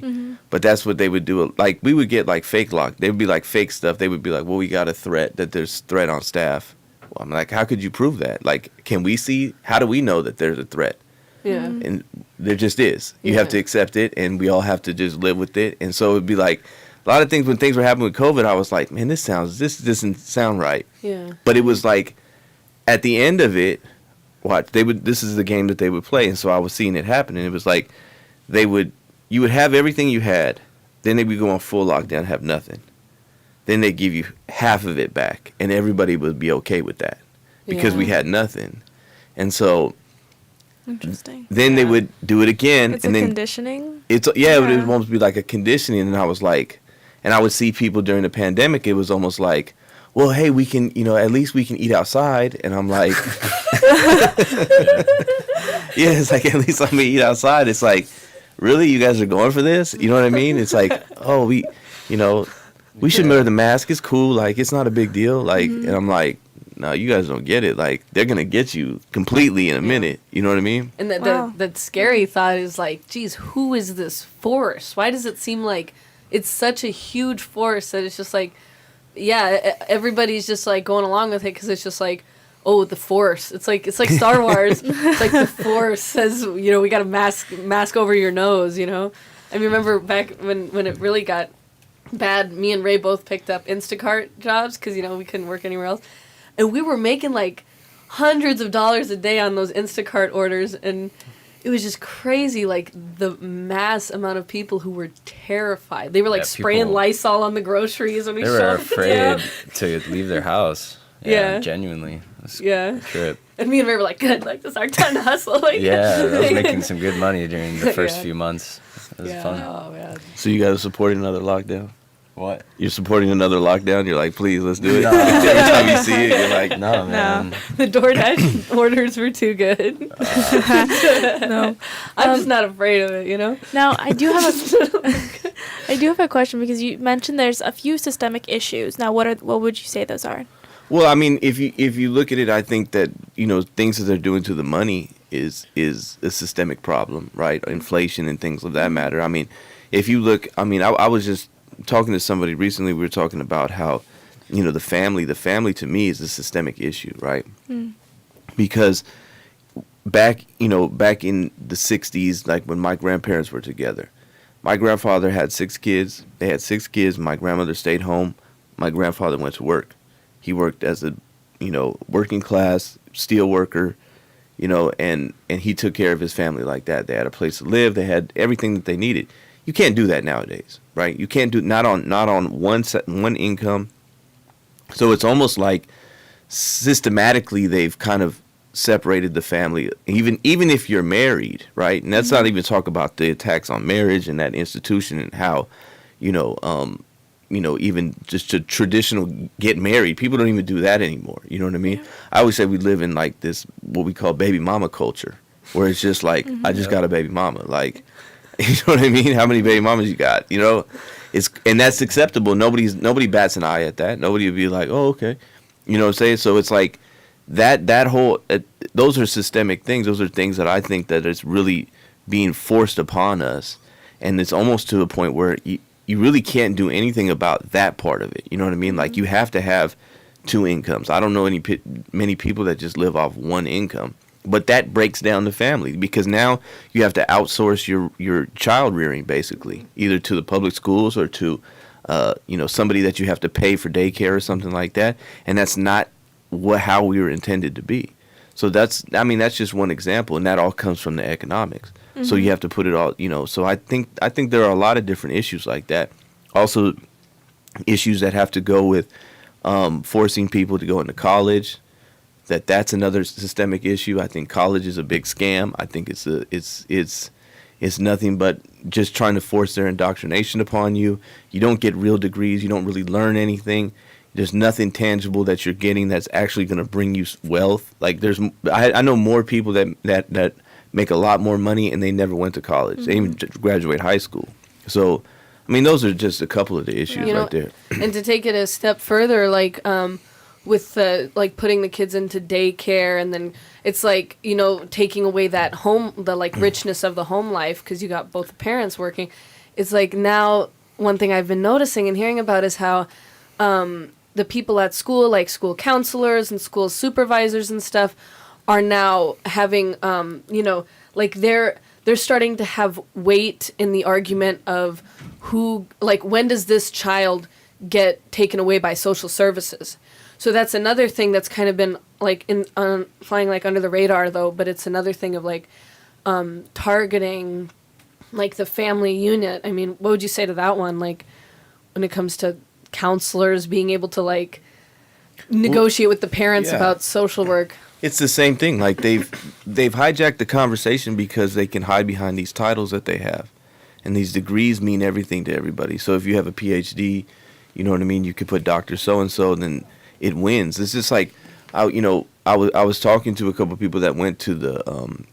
[SPEAKER 1] But that's what they would do. Like we would get like fake lock. They would be like fake stuff. They would be like, well, we got a threat that there's threat on staff. Well, I'm like, how could you prove that? Like, can we see? How do we know that there's a threat?
[SPEAKER 3] Yeah.
[SPEAKER 1] And there just is. You have to accept it, and we all have to just live with it. And so it'd be like a lot of things when things were happening with COVID. I was like, man, this doesn't sound right. Yeah. But it was like at the end of it. Watch, this is the game that they would play, and so I was seeing it happen, and it was like you would have everything you had, then they would go on full lockdown, have nothing. Then they give you half of it back, and everybody would be okay with that because we had nothing. And so
[SPEAKER 2] interesting.
[SPEAKER 1] Then they would do it again,
[SPEAKER 2] it's
[SPEAKER 1] and then
[SPEAKER 2] conditioning.
[SPEAKER 1] It would almost be like a conditioning, and I was like, and I would see people during the pandemic. It was almost like, well, hey, we can, you know, at least we can eat outside. And I'm like, yeah, it's like, at least let me eat outside. It's like, really? You guys are going for this? You know what I mean? It's like, oh, we should wear the mask. It's cool. Like, it's not a big deal. Like, and I'm like, no, you guys don't get it. Like, they're going to get you completely in a minute. You know what I mean?
[SPEAKER 3] And the scary thought is like, geez, who is this force? Why does it seem like it's such a huge force that it's just like, yeah, everybody's just like going along with it because it's just like, oh, the Force. It's like Star Wars. It's like the Force says, you know, we got a mask over your nose. You know, I remember back when it really got bad. Me and Ray both picked up Instacart jobs because you know we couldn't work anywhere else, and we were making like hundreds of dollars a day on those Instacart orders, and it was just crazy, like the mass amount of people who were terrified. They were like spraying Lysol on the groceries when we showed up.
[SPEAKER 5] They were afraid to leave their house. Yeah, genuinely.
[SPEAKER 3] Yeah.
[SPEAKER 5] Trip.
[SPEAKER 3] And me and Ray were like, good, like this is our time to hustle. Like,
[SPEAKER 5] yeah, I was making some good money during the first few months. It was fun.
[SPEAKER 3] Oh man.
[SPEAKER 1] So you guys are supporting another lockdown?
[SPEAKER 5] What?
[SPEAKER 1] You're supporting another lockdown? You're like, please, let's do it. No. Every time you see it, you're like,
[SPEAKER 5] no, man.
[SPEAKER 3] The DoorDash orders were too good. No, I'm just not afraid of it, you know.
[SPEAKER 2] Now I do have a question because you mentioned there's a few systemic issues. Now, what would you say those are?
[SPEAKER 1] Well, I mean, if you look at it, I think that you know things that they're doing to the money is a systemic problem, right? Inflation and things of that matter. I mean, if you look, I mean, I was just talking to somebody recently. We were talking about how, you know, the family to me is a systemic issue, right? Because back in the 60s, like when my grandparents were together, my grandfather had 6 kids. They had 6 kids. My grandmother stayed home. My grandfather went to work. He worked as a, you know, working class steel worker, you know, and he took care of his family like that. They had a place to live. They had everything that they needed. You can't do that nowadays, right? You can't do not on one income. So it's almost like systematically they've kind of separated the family, even if you're married, right? And that's not even talk about the attacks on marriage and that institution and how, even just a traditional get married. People don't even do that anymore. You know what I mean? I always say we live in like this, what we call baby mama culture, where it's just like, I just got a baby mama. Like, you know what I mean? How many baby mamas you got? And that's acceptable. Nobody bats an eye at that. Nobody would be like, oh, okay. You know what I'm saying? So it's like that whole, those are systemic things. Those are things that I think that it's really being forced upon us. And it's almost to a point where you really can't do anything about that part of it. You know what I mean? Like, you have to have two incomes. I don't know many people that just live off one income. But that breaks down the family, because now you have to outsource your child rearing, basically, either to the public schools or to somebody that you have to pay for daycare or something like that. And that's not how we were intended to be. So that's just one example, and that all comes from the economics. So you have to put it all, so I think there are a lot of different issues like that. Also, issues that have to go with forcing people to go into college. That's another systemic issue. I think college is a big scam. I think it's nothing but just trying to force their indoctrination upon you. You don't get real degrees. You don't really learn anything. There's nothing tangible that you're getting that's actually going to bring you wealth. Like, I know more people that make a lot more money and they never went to college. They even graduate high school. So, those are just a couple of the issues right there.
[SPEAKER 3] And to take it a step further, like, with putting the kids into daycare, and then it's like, taking away that the richness of the home life, because you got both the parents working. It's like, now one thing I've been noticing and hearing about is how the people at school, like school counselors and school supervisors and stuff, are now having they're starting to have weight in the argument of when does this child get taken away by social services. So that's another thing that's kind of been flying under the radar, though. But it's another thing of targeting the family unit. What would you say to that one? When it comes to counselors being able to negotiate with the parents about social work.
[SPEAKER 1] It's the same thing. Like, they've hijacked the conversation because they can hide behind these titles that they have, and these degrees mean everything to everybody. So if you have a PhD, you know what I mean, you could put Dr. So and so, then it wins. It's just like, I was talking to a couple of people that went to the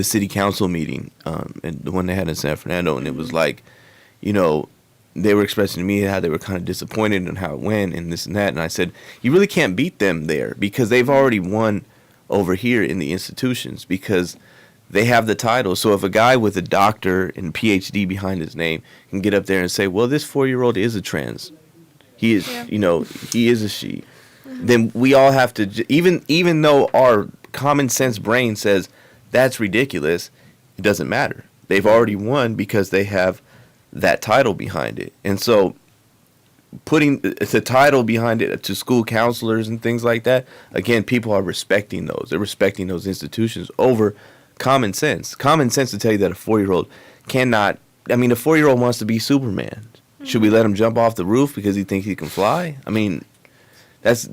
[SPEAKER 1] city council meeting, and the one they had in San Fernando, and it was like, they were expressing to me how they were kind of disappointed in how it went and this and that, and I said, you really can't beat them there, because they've already won over here in the institutions, because they have the title. So if a guy with a doctor and PhD behind his name can get up there and say, well, this 4-year-old is a trans, he is, he is a she, then we all have to, even though our common sense brain says that's ridiculous, it doesn't matter. They've already won because they have that title behind it. And so putting the title behind it to school counselors and things like that, again, people are respecting those. They're respecting those institutions over common sense. Common sense to tell you that a 4-year-old cannot, a 4-year-old wants to be Superman. Should we let him jump off the roof because he thinks he can fly? That's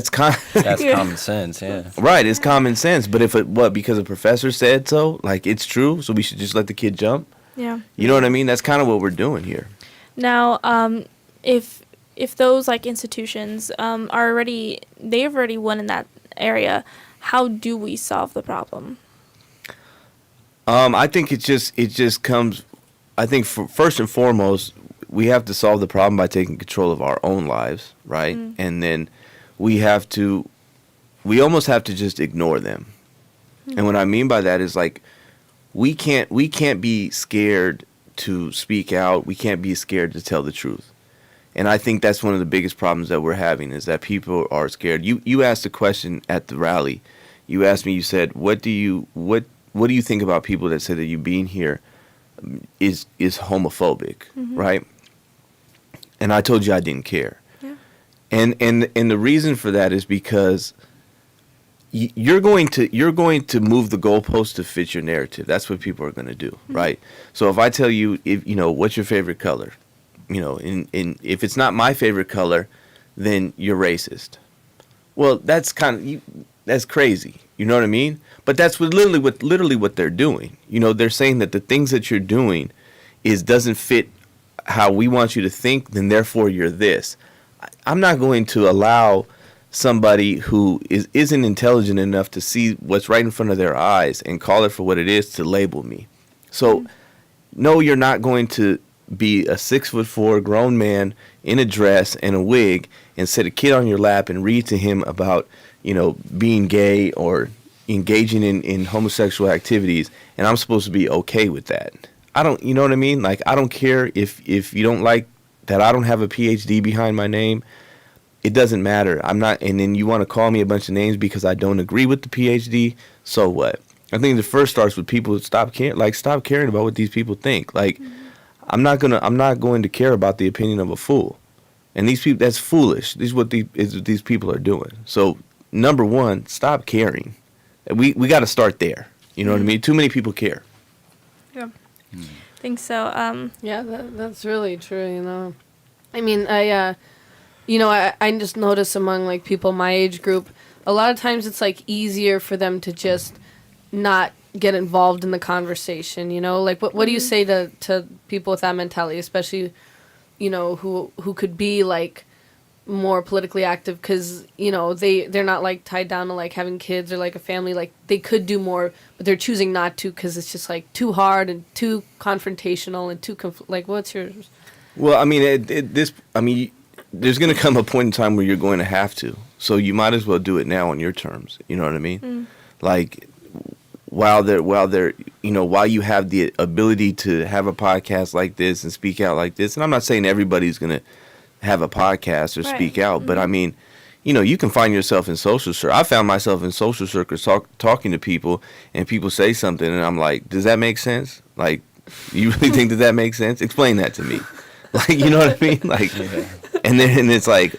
[SPEAKER 5] common sense, yeah.
[SPEAKER 1] Right, it's common sense. But because a professor said so, it's true, so we should just let the kid jump?
[SPEAKER 2] Yeah.
[SPEAKER 1] You know what I mean? That's kind of what we're doing here.
[SPEAKER 2] Now, if those institutions they've already won in that area, how do we solve the problem?
[SPEAKER 1] I think it just comes. I think first and foremost, we have to solve the problem by taking control of our own lives, right? And then we almost have to just ignore them. And what I mean by that is we can't be scared to speak out. We can't be scared to tell the truth. And I think that's one of the biggest problems that we're having, is that people are scared. You asked a question at the rally. You asked me, you said, what do you think about people that say that you being here is homophobic, right? And I told you I didn't care. Yeah. And the reason for that is because you're going to move the goalpost to fit your narrative. That's what people are going to do, right? So if I tell you, what's your favorite color, and if it's not my favorite color, then you're racist. Well, that's kind of that's crazy. You know what I mean? But that's literally what they're doing. You know, they're saying that the things that you're doing doesn't fit how we want you to think, then therefore you're this. I'm not going to allow somebody who isn't intelligent enough to see what's right in front of their eyes and call it for what it is to label me. So, no, you're not going to be a 6'4" grown man in a dress and a wig and sit a kid on your lap and read to him about, you know, being gay or engaging in homosexual activities, and I'm supposed to be okay with that. I don't, you know what I mean? Like, I don't care if you don't like that I don't have a PhD behind my name. It doesn't matter. I'm not, and then you want to call me a bunch of names because I don't agree with the PhD. So what? I think the first starts with people stop caring about what these people think. Like, I'm not going to care about the opinion of a fool. And these people, that's foolish. This is what these people are doing. So, number one, stop caring. We got to start there. You know what I mean? Too many people care.
[SPEAKER 2] Yeah. I think so.
[SPEAKER 3] Yeah, that's really true, you know. I mean, I just notice among, like, people my age group, a lot of times it's, like, easier for them to just not get involved in the conversation, you know? Like, what do you say to people with that mentality, especially, you know, who could be, like, more politically active because, you know, they're not, like, tied down to, like, having kids or, like, a family. Like, they could do more, but they're choosing not to because it's just, like, too hard and too confrontational and too, like, what's yours?
[SPEAKER 1] Well, I mean, there's going to come a point in time where you're going to have to. So you might as well do it now on your terms. You know what I mean? Like, while you have the ability to have a podcast like this and speak out like this, and I'm not saying everybody's going to have a podcast or speak out, but I mean, you know, you can find yourself in social circles. I found myself in social circles talking to people, and people say something, and I'm like, does that make sense? Like, you really think that makes sense? Explain that to me. Like, you know what I mean? Like, and then it's like,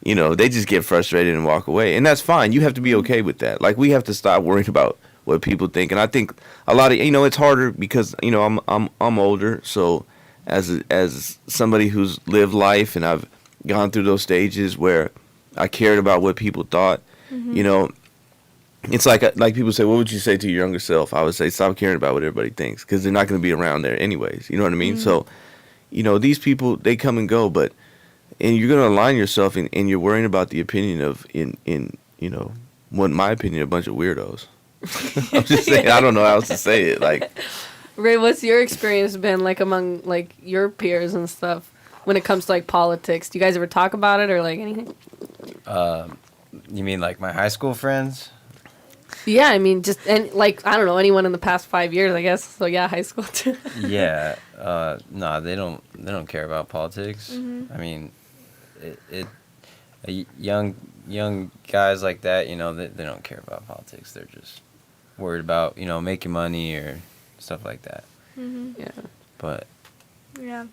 [SPEAKER 1] you know, they just get frustrated and walk away, and that's fine. You have to be okay with that. Like, we have to stop worrying about what people think, and I think a lot of, you know, it's harder because, you know, I'm older, so as somebody who's lived life and I've gone through those stages where I cared about what people thought, you know, it's like people say, what would you say to your younger self? I would say, stop caring about what everybody thinks because they're not going to be around there anyways. You know what I mean? So, you know, these people, they come and go, and you're going to align yourself and you're worrying about the opinion of, in you know, in my opinion, a bunch of weirdos. I'm just saying, I don't know how else to say it. Like,
[SPEAKER 3] Ray, what's your experience been like among, like, your peers and stuff when it comes to, like, politics? Do you guys ever talk about it or, like, anything?
[SPEAKER 5] You mean, like, my high school friends?
[SPEAKER 3] Yeah, I mean, just, and, like, I don't know, anyone in the past 5 years, I guess. So, yeah, high school, too.
[SPEAKER 5] Yeah. No, they don't care about politics. I mean, young guys like that, you know, they don't care about politics. They're just worried about, you know, making money or stuff like that.
[SPEAKER 3] Yeah.
[SPEAKER 5] But
[SPEAKER 2] Yeah.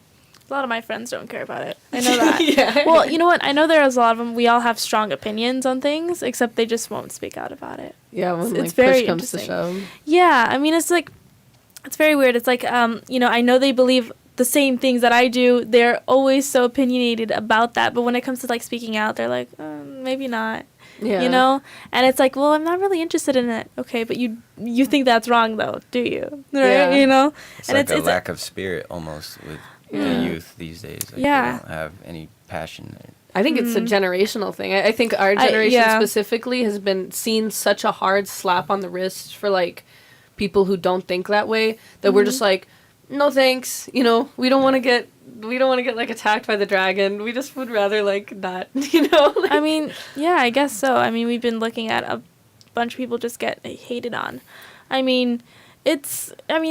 [SPEAKER 2] A lot of my friends don't care about it. I know that.
[SPEAKER 3] Yeah.
[SPEAKER 2] Well, you know what? I know there's a lot of them. We all have strong opinions on things, except they just won't speak out about it.
[SPEAKER 3] Yeah, when,
[SPEAKER 2] It's
[SPEAKER 3] like,
[SPEAKER 2] very
[SPEAKER 3] push comes to
[SPEAKER 2] interesting.
[SPEAKER 3] shove.
[SPEAKER 2] Yeah, I mean, it's like, it's very weird. It's like, you know, I know they believe the same things that I do. They're always so opinionated about that. But when it comes to, like, speaking out, they're like, maybe not.
[SPEAKER 3] Yeah.
[SPEAKER 2] You know? And it's like, well, I'm not really interested in it. Okay, but you think that's wrong, though, do you? Right?
[SPEAKER 3] Yeah.
[SPEAKER 2] You know?
[SPEAKER 5] it's
[SPEAKER 2] and
[SPEAKER 5] like a lack of spirit almost with the youth these days. Like,
[SPEAKER 2] Yeah.
[SPEAKER 5] they don't have any passion.
[SPEAKER 3] I think it's a generational thing. I think our generation
[SPEAKER 2] yeah.
[SPEAKER 3] specifically has been seen such a hard slap on the wrist for, like, people who don't think that way that we're just like, no thanks, you know, we don't want to get like attacked by the dragon. We just would rather, like, not, you know. Like,
[SPEAKER 2] I mean, yeah, I guess so. I mean, we've been looking at a bunch of people just get hated on. I mean,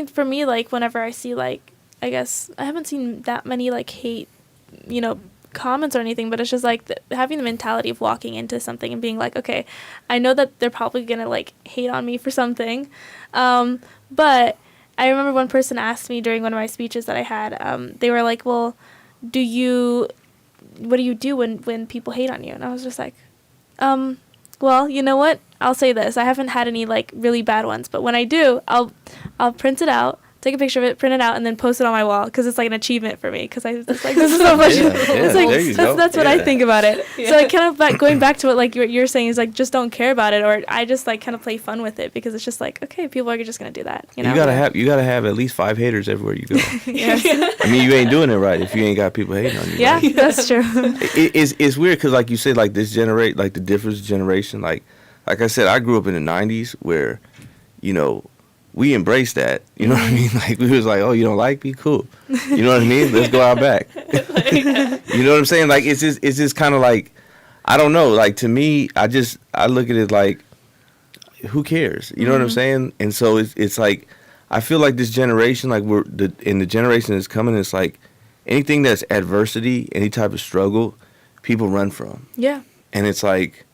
[SPEAKER 2] for me, like, whenever I see, like, I guess I haven't seen that many, like, hate, you know, comments or anything, but it's just like having the mentality of walking into something and being like, okay, I know that they're probably gonna, like, hate on me for something, but I remember one person asked me during one of my speeches that I had, they were like, well, what do you do when people hate on you? And I was just like, well, you know what, I'll say this, I haven't had any, like, really bad ones, but when I do, I'll print it out, take a picture of it, print it out, and then post it on my wall because it's like an achievement for me. Because I just like this is so much. It's like that's what I think about it. So like kind of like going back to what like you're saying is like just don't care about it, or I just like kind of play fun with it because it's just like okay, people are just gonna do that. You know,
[SPEAKER 1] you gotta have at least 5 haters everywhere you go. I mean, you ain't doing it right if you ain't got people hating on you.
[SPEAKER 2] Yeah,
[SPEAKER 1] right?
[SPEAKER 2] that's true.
[SPEAKER 1] It's weird because like you said, like this like the difference generation, like I said, I grew up in the 90s where, you know, we embraced that. You know what I mean? Like we was like, oh, you don't like me? Cool. You know what I mean? Let's go out back. You know what I'm saying? Like it's just kind of like, I don't know. Like to me, I look at it like, who cares? You know what I'm saying? And so it's like, I feel like this generation, like in the generation that's coming, it's like anything that's adversity, any type of struggle, people run from.
[SPEAKER 2] Yeah.
[SPEAKER 1] And it's like,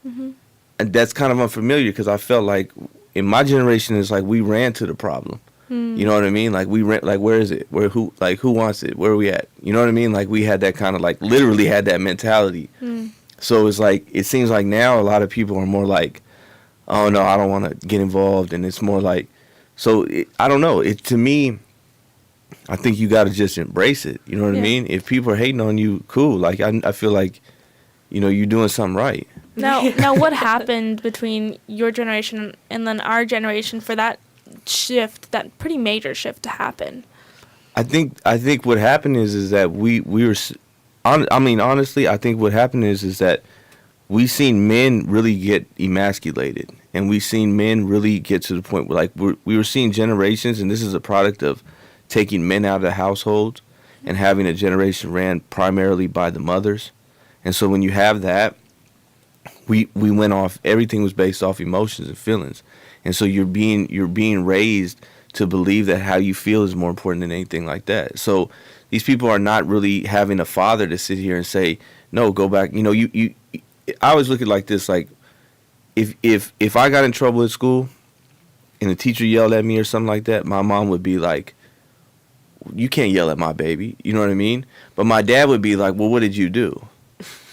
[SPEAKER 1] and that's kind of unfamiliar because I felt like in my generation it's like we ran to the problem. You know what I mean? Like we ran, like where is it? Who wants it? Where are we at? You know what I mean? Like we had that kind of like literally had that mentality. So it's like it seems like now a lot of people are more like, oh no, I don't want to get involved, and it's more like, I don't know. To me, I think you got to just embrace it. You know what I mean? If people are hating on you, cool. Like I feel like, you know, you're doing something right.
[SPEAKER 2] Now, what happened between your generation and then our generation for that shift, that pretty major shift to happen?
[SPEAKER 1] I think what happened is that we were, I mean, honestly, I think what happened is that we seen men really get emasculated, and we seen men really get to the point where like we were seeing generations, and this is a product of taking men out of the household and having a generation ran primarily by the mothers. And so when you have that, we went off, everything was based off emotions and feelings. And so you're being raised to believe that how you feel is more important than anything like that. So these people are not really having a father to sit here and say, no, go back. You know, I always look at it like this, like if I got in trouble at school and the teacher yelled at me or something like that, my mom would be like, you can't yell at my baby. You know what I mean? But my dad would be like, well, what did you do?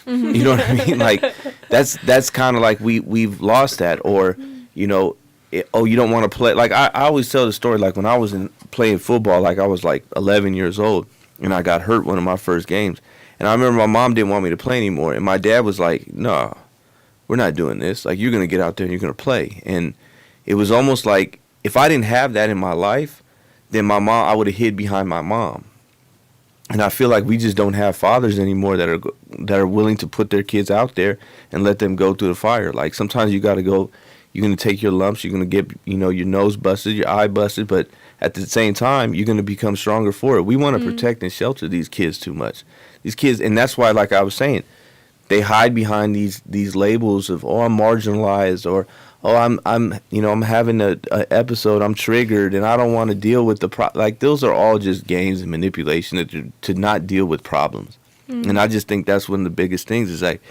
[SPEAKER 1] You know what I mean? Like that's kind of like we've lost that, or you know, you don't want to play. Like I always tell the story, like when I was playing football, like I was like 11 years old and I got hurt one of my first games, and I remember my mom didn't want me to play anymore, and my dad was like, no, we're not doing this. Like you're gonna get out there and you're gonna play. And it was almost like if I didn't have that in my life, then I would have hid behind my mom. And I feel like we just don't have fathers anymore that are willing to put their kids out there and let them go through the fire. Like sometimes you got to go. You're gonna take your lumps. You're gonna get your nose busted, your eye busted. But at the same time, you're gonna become stronger for it. We want to protect and shelter these kids too much. These kids, and that's why, like I was saying, they hide behind these labels of I'm marginalized, or I'm having a episode, I'm triggered, and I don't want to deal with like those are all just games and manipulation to not deal with problems. And I just think that's one of the biggest things is like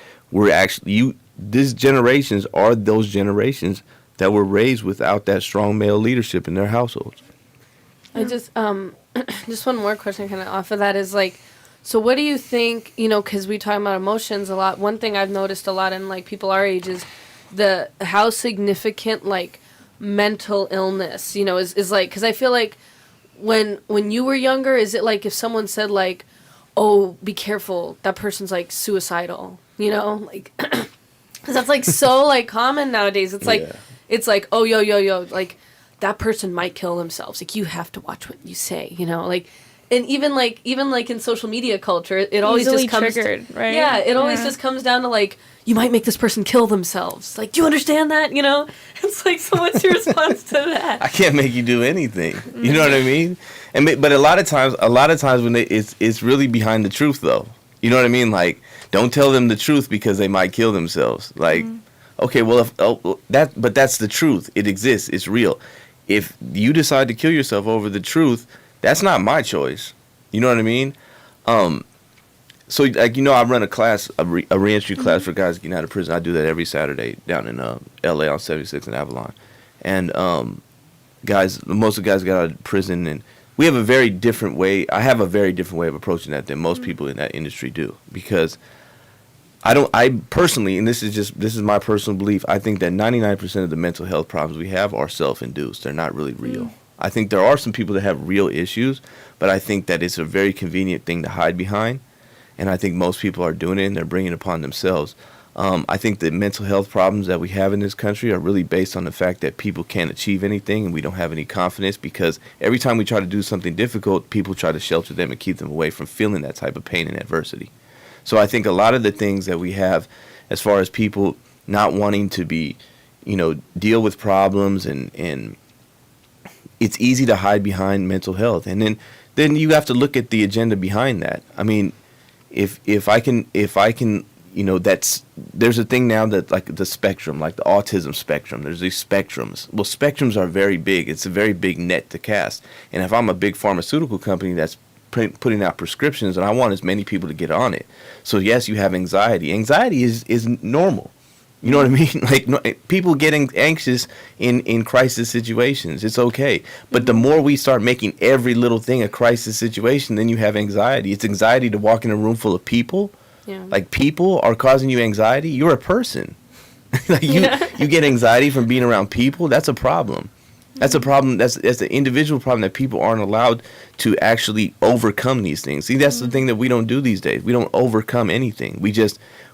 [SPEAKER 1] these generations are those generations that were raised without that strong male leadership in their households.
[SPEAKER 3] I just just one more question kind of off of that is like, so what do you think, you know, because we talk about emotions a lot. One thing I've noticed a lot in like people our age is how significant like mental illness, you know, is like, because I feel like when you were younger, is it like if someone said like, oh, be careful, that person's like suicidal, you know, like, because that's like so like common nowadays. It's like, it's like, oh, yo, like that person might kill themselves. Like you have to watch what you say, you know, like, and even like in social media culture, it always
[SPEAKER 2] easily
[SPEAKER 3] just comes
[SPEAKER 2] triggered, right?
[SPEAKER 3] Yeah, it always just comes down to like, you might make this person kill themselves. Like, do you understand that? You know, it's like, so what's your response to that?
[SPEAKER 1] I can't make you do anything. You know what I mean? But a lot of times when it's really behind the truth though. You know what I mean? Like, don't tell them the truth because they might kill themselves. Like, okay, well but that's the truth. It exists. It's real. If you decide to kill yourself over the truth, that's not my choice. You know what I mean? So, like, you know, I run a class, a reentry class for guys getting out of prison. I do that every Saturday down in L.A. on 76 in Avalon. And most of the guys got out of prison, and we have a very different way. I have a very different way of approaching that than most people in that industry do. Because I personally, and this is my personal belief, I think that 99% of the mental health problems we have are self-induced. They're not really real. I think there are some people that have real issues, but I think that it's a very convenient thing to hide behind. And I think most people are doing it, and they're bringing it upon themselves. I think the mental health problems that we have in this country are really based on the fact that people can't achieve anything and we don't have any confidence, because every time we try to do something difficult, people try to shelter them and keep them away from feeling that type of pain and adversity. So I think a lot of the things that we have as far as people not wanting to be, deal with problems, and it's easy to hide behind mental health. And then you have to look at the agenda behind that. I mean, if I can, there's a thing now that, like, the spectrum, like the autism spectrum, there's these spectrums. Well, spectrums are very big. It's a very big net to cast. And if I'm a big pharmaceutical company that's putting out prescriptions, and I want as many people to get on it. So yes, you have anxiety. Anxiety is normal. You know what I mean? Like, no, people getting anxious in crisis situations. It's okay. But the more we start making every little thing a crisis situation, then you have anxiety. It's anxiety to walk in a room full of people. Yeah. Like, people are causing you anxiety. You're a person. Like, you get anxiety from being around people. That's a problem. That's a problem. That's the individual problem, that people aren't allowed to actually overcome these things. See, that's the thing that we don't do these days. We don't overcome anything.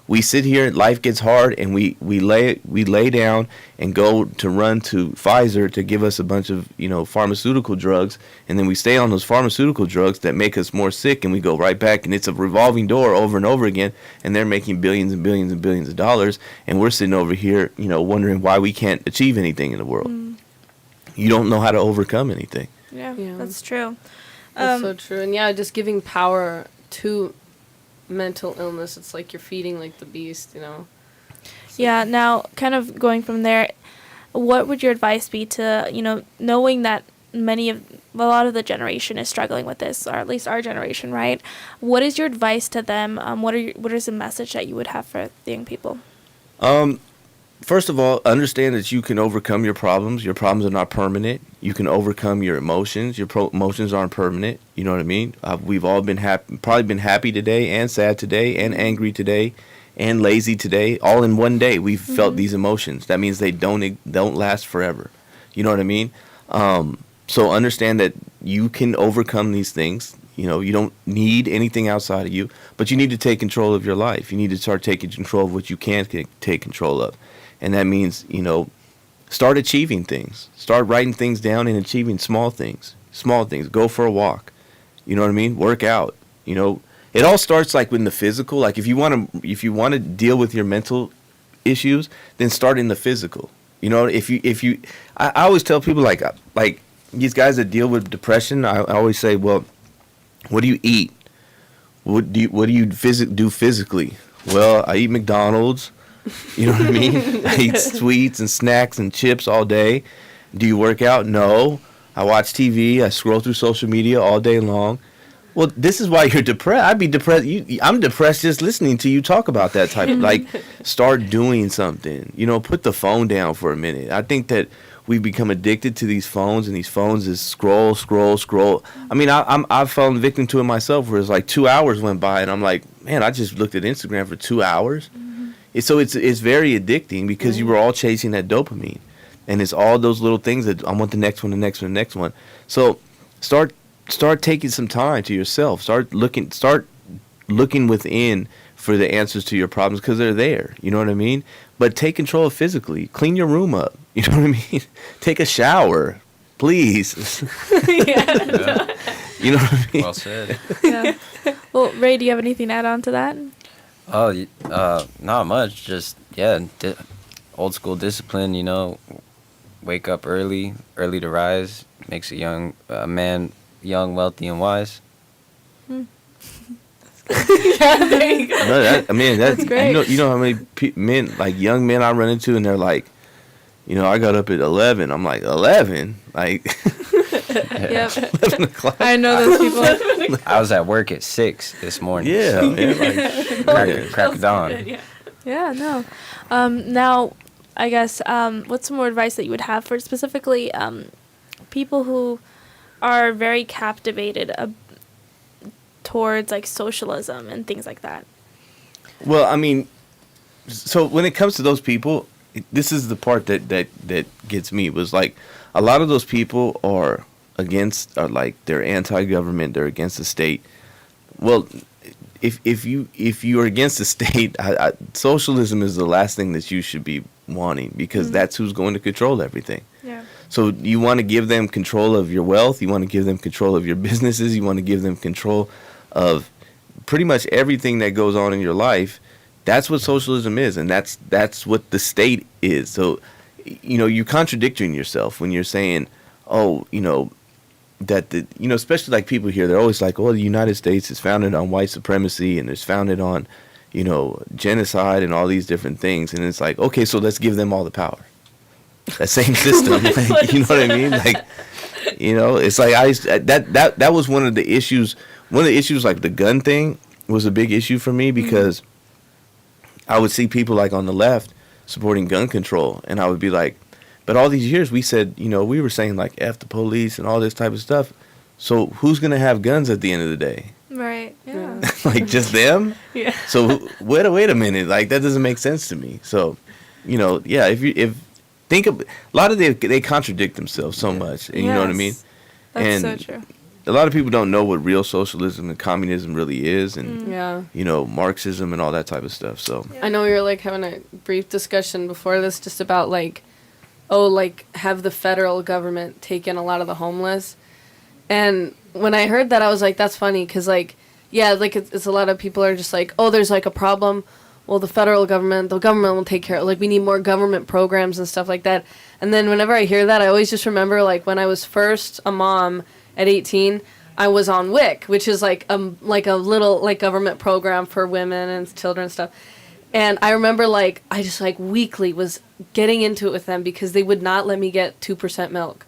[SPEAKER 1] We sit here, life gets hard, and we lay down and go to run to Pfizer to give us a bunch of, pharmaceutical drugs, and then we stay on those pharmaceutical drugs that make us more sick, and we go right back, and it's a revolving door over and over again, and they're making billions and billions and billions of dollars, and we're sitting over here, wondering why we can't achieve anything in the world. You don't know how to overcome anything.
[SPEAKER 2] Yeah. That's true.
[SPEAKER 3] That's so true. And just giving power to mental illness, it's like you're feeding, like, the beast,
[SPEAKER 2] Yeah, now, kind of going from there, what would your advice be to, knowing that a lot of the generation is struggling with this, or at least our generation, right? What is your advice to them? What is the message that you would have for the young people?
[SPEAKER 1] First of all, understand that you can overcome your problems. Your problems are not permanent. You can overcome your emotions. Your emotions aren't permanent. You know what I mean? We've all been probably been happy today, and sad today, and angry today, and lazy today. All in one day, we've felt these emotions. That means they don't last forever. You know what I mean? So understand that you can overcome these things. You don't need anything outside of you, but you need to take control of your life. You need to start taking control of what you can take control of. And that means, start achieving things. Start writing things down and achieving small things. Small things. Go for a walk. You know what I mean? Work out. It all starts, like, in the physical. Like, if you want to deal with your mental issues, then start in the physical. I always tell people, like these guys that deal with depression, I always say, well, what do you eat? What do you do physically? Well, I eat McDonald's. You know what I mean? I eat sweets and snacks and chips all day. Do you work out? No. I watch TV. I scroll through social media all day long. Well, this is why you're depressed. I'd be depressed. I'm depressed just listening to you talk about that type of, like, start doing something. Put the phone down for a minute. I think that we've become addicted to these phones, and these phones is scroll. I mean, I've fallen victim to it myself, where it's like 2 hours went by, and I'm like, man, I just looked at Instagram for 2 hours. So it's very addicting, because you were all chasing that dopamine, and it's all those little things that I want the next one, the next one, the next one. So start taking some time to yourself. Start looking within for the answers to your problems, because they're there. You know what I mean? But take control of physically. Clean your room up. You know what I mean? Take a shower, please.
[SPEAKER 2] Yeah.
[SPEAKER 1] You know what I mean?
[SPEAKER 5] Well said.
[SPEAKER 2] Yeah. Well, Ray, do you have anything to add on to that?
[SPEAKER 5] Oh, not much. Just, old school discipline, wake up early to rise, makes a young man young, wealthy, and wise.
[SPEAKER 2] Yeah,
[SPEAKER 3] there you go.
[SPEAKER 1] No, that's
[SPEAKER 2] great.
[SPEAKER 1] You know how many men, like young men, I run into, and they're like, I got up at 11. I'm like, 11? Like,
[SPEAKER 2] Yep.
[SPEAKER 1] 11 o'clock.
[SPEAKER 2] I know those people.
[SPEAKER 5] I was at work at 6 this morning.
[SPEAKER 1] Yeah,
[SPEAKER 5] so
[SPEAKER 1] like,
[SPEAKER 5] crack of dawn.
[SPEAKER 2] Yeah, no. Now, I guess, what's some more advice that you would have for specifically people who are very captivated towards, like, socialism and things like that?
[SPEAKER 1] Well, I mean, so when it comes to those people, this is the part that gets me, was like a lot of those people are like they're anti-government, they're against the state. Well, if you are against the state, socialism is the last thing that you should be wanting, because that's who's going to control everything.
[SPEAKER 2] Yeah.
[SPEAKER 1] So you want to give them control of your wealth, you want to give them control of your businesses, you want to give them control of pretty much everything that goes on in your life. That's what socialism is, and that's what the state is. So, you're contradicting yourself when you're saying, oh, that especially like people here, they're always like, oh, the United States is founded on white supremacy and it's founded on, genocide and all these different things. And it's like, okay, so let's give them all the power. That same system, like, you know what I mean? Like, it's like that was one of the issues. One of the issues, like the gun thing, was a big issue for me, because I would see people like on the left supporting gun control, and I would be like, but all these years we said, we were saying like F the police and all this type of stuff. So who's going to have guns at the end of the day?
[SPEAKER 2] Right. Yeah.
[SPEAKER 1] Like just them?
[SPEAKER 3] Yeah.
[SPEAKER 1] So wait a minute. Like that doesn't make sense to me. So, yeah, if think of a lot of they contradict themselves so much, and you know what I mean?
[SPEAKER 2] That's
[SPEAKER 1] and
[SPEAKER 2] so true.
[SPEAKER 1] A lot of people don't know what real socialism and communism really is, and
[SPEAKER 3] Yeah.
[SPEAKER 1] Marxism and all that type of stuff. So
[SPEAKER 3] I know we were like having a brief discussion before this just about like, have the federal government taken a lot of the homeless. And when I heard that, I was like, that's funny, because like, yeah, like it's a lot of people are just like, oh, there's like a problem. Well, the government will take care of it. Like, we need more government programs and stuff like that. And then whenever I hear that, I always just remember like when I was first a mom at 18, I was on WIC, which is like a little like government program for women and children and stuff. And I remember like I just like weekly was getting into it with them because they would not let me get 2% milk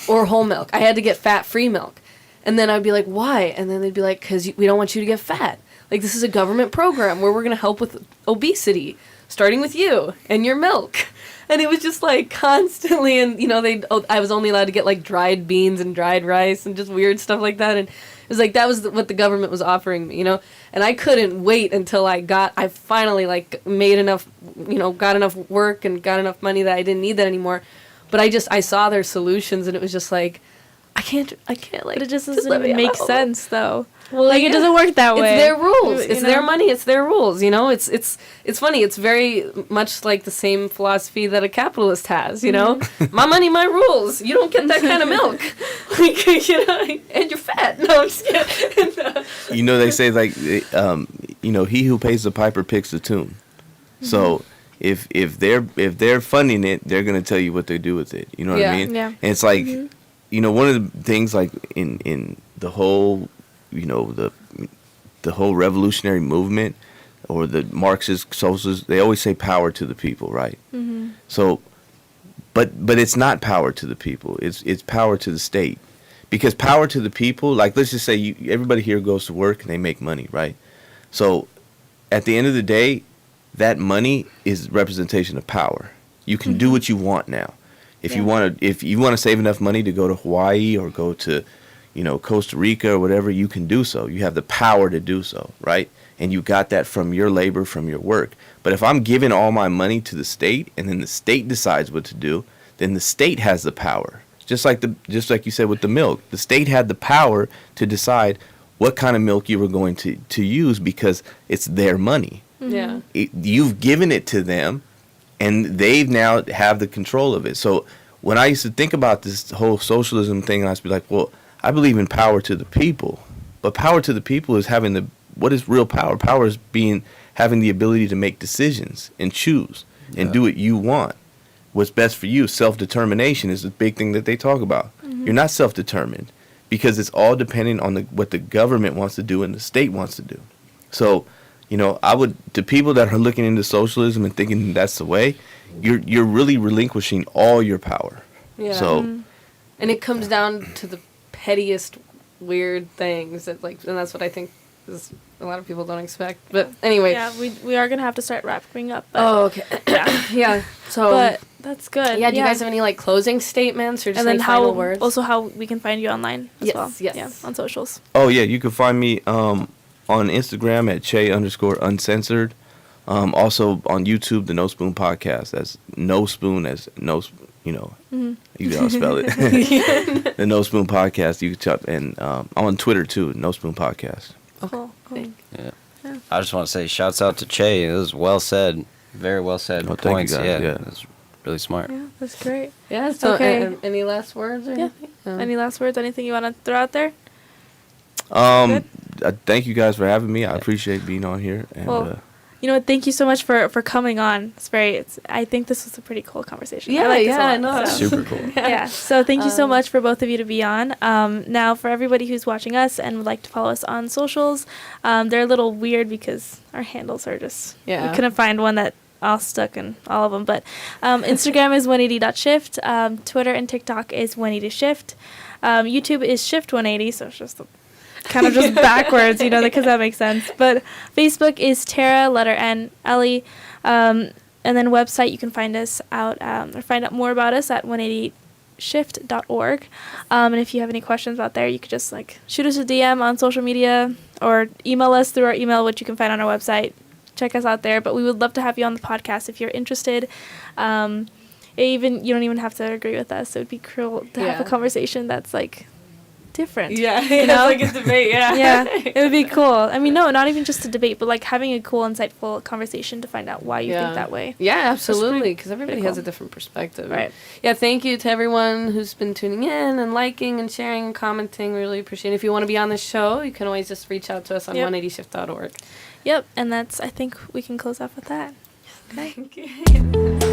[SPEAKER 3] or whole milk. I had to get fat-free milk. And then I'd be like, why? And then they'd be like, because we don't want you to get fat. Like, this is a government program where we're going to help with obesity, starting with you and your milk. And it was just like constantly, and I was only allowed to get like dried beans and dried rice and just weird stuff like that. And it was like that was what the government was offering me, And I couldn't wait until I finally like made enough, got enough work and got enough money that I didn't need that anymore. But I saw their solutions, and it was just like, I can't like.
[SPEAKER 2] But it just doesn't make sense, though.
[SPEAKER 3] Well,
[SPEAKER 2] like, it doesn't work that way.
[SPEAKER 3] It's their rules. It's their money. It's their rules. It's funny. It's very much like the same philosophy that a capitalist has. My money, my rules. You don't get that kind of milk. And you're fat. No, I'm just kidding.
[SPEAKER 1] They say like, he who pays the piper picks the tune. Mm-hmm. So if they're funding it, they're gonna tell you what they do with it. You know what I mean?
[SPEAKER 2] Yeah.
[SPEAKER 1] And it's like, one of the things like in the whole, the whole revolutionary movement, or the Marxist socialists, they always say power to the people, right? Mm-hmm. So, but it's not power to the people. It's power to the state, because power to the people, like let's just say everybody here goes to work and they make money, right? So, at the end of the day, that money is representation of power. You can do what you want now. If you want to save enough money to go to Hawaii or go to, Costa Rica or whatever, you can do so. You have the power to do so, right? And you got that from your labor, from your work. But if I'm giving all my money to the state, and then the state decides what to do, then the state has the power. Just like you said with the milk, the state had the power to decide what kind of milk you were going to use, because it's their money.
[SPEAKER 3] Yeah.
[SPEAKER 1] You've given it to them, and they now have the control of it. So when I used to think about this whole socialism thing, I used to be like, well, I believe in power to the people. But power to the people is what is real power? Power is having the ability to make decisions and choose and do what you want. What's best for you. Self-determination is the big thing that they talk about. Mm-hmm. You're not self-determined, because it's all depending on what the government wants to do and the state wants to do. So, to people that are looking into socialism and thinking that's the way, you're really relinquishing all your power.
[SPEAKER 3] Yeah.
[SPEAKER 1] So,
[SPEAKER 3] and it comes down to the pettiest weird things and that's what I think is a lot of people don't expect. But anyway.
[SPEAKER 2] Yeah, we are gonna have to start wrapping up.
[SPEAKER 3] Oh, okay. Yeah. So.
[SPEAKER 2] But that's good.
[SPEAKER 3] Yeah. Do you guys have any closing statements or just final words?
[SPEAKER 2] Also, how we can find you online as well.
[SPEAKER 3] Yes.
[SPEAKER 2] Yeah, on socials.
[SPEAKER 1] Oh yeah, you can find me on Instagram at Che_uncensored, Also on YouTube, the No Spoon Podcast. That's No Spoon as no, you gotta spell it. The No Spoon Podcast. You can check, and I'm on Twitter too. No Spoon Podcast.
[SPEAKER 2] Cool.
[SPEAKER 5] Yeah. I just want to say shouts out to Che. It was well said. Very well said points.
[SPEAKER 1] Thank you guys. Yeah.
[SPEAKER 5] It was really smart.
[SPEAKER 2] Yeah, that's great.
[SPEAKER 3] Yeah. So,
[SPEAKER 2] Okay.
[SPEAKER 3] Any last words? Or anything?
[SPEAKER 2] Any last words? Anything you want to throw out there?
[SPEAKER 1] Thank you guys for having me. I appreciate being on here. And
[SPEAKER 2] Well, you know what? Thank you so much for coming on. I think this was a pretty cool conversation.
[SPEAKER 3] Yeah,
[SPEAKER 2] I like this a lot,
[SPEAKER 3] no,
[SPEAKER 2] so.
[SPEAKER 5] Super cool.
[SPEAKER 2] Yeah. So thank you so much for both of you to be on. Now, for everybody who's watching us and would like to follow us on socials, they're a little weird because our handles are just we couldn't find one that all stuck in all of them. But Instagram is 180.shift. Twitter and TikTok is 180shift. YouTube is shift 180. So it's just kind of just backwards, because that makes sense. But Facebook is Tara, letter N, Ellie. And then website, you can find us out or find out more about us at 180shift.org. And if you have any questions out there, you could just shoot us a DM on social media or email us through our email, which you can find on our website. Check us out there. But we would love to have you on the podcast if you're interested. You don't even have to agree with us. It would be cool to have a conversation that's different.
[SPEAKER 3] Yeah, like a debate. Yeah.
[SPEAKER 2] Yeah, it would be cool. I mean, no, not even just a debate, but having a cool, insightful conversation to find out why you think that way.
[SPEAKER 3] Yeah, absolutely, because everybody has a different perspective.
[SPEAKER 2] Right.
[SPEAKER 3] Yeah, thank you to everyone who's been tuning in and liking and sharing and commenting. We really appreciate it. If you want to be on the show, you can always just reach out to us on 180shift.org.
[SPEAKER 2] Yep, and I think we can close off with that. Okay.
[SPEAKER 3] Thank you.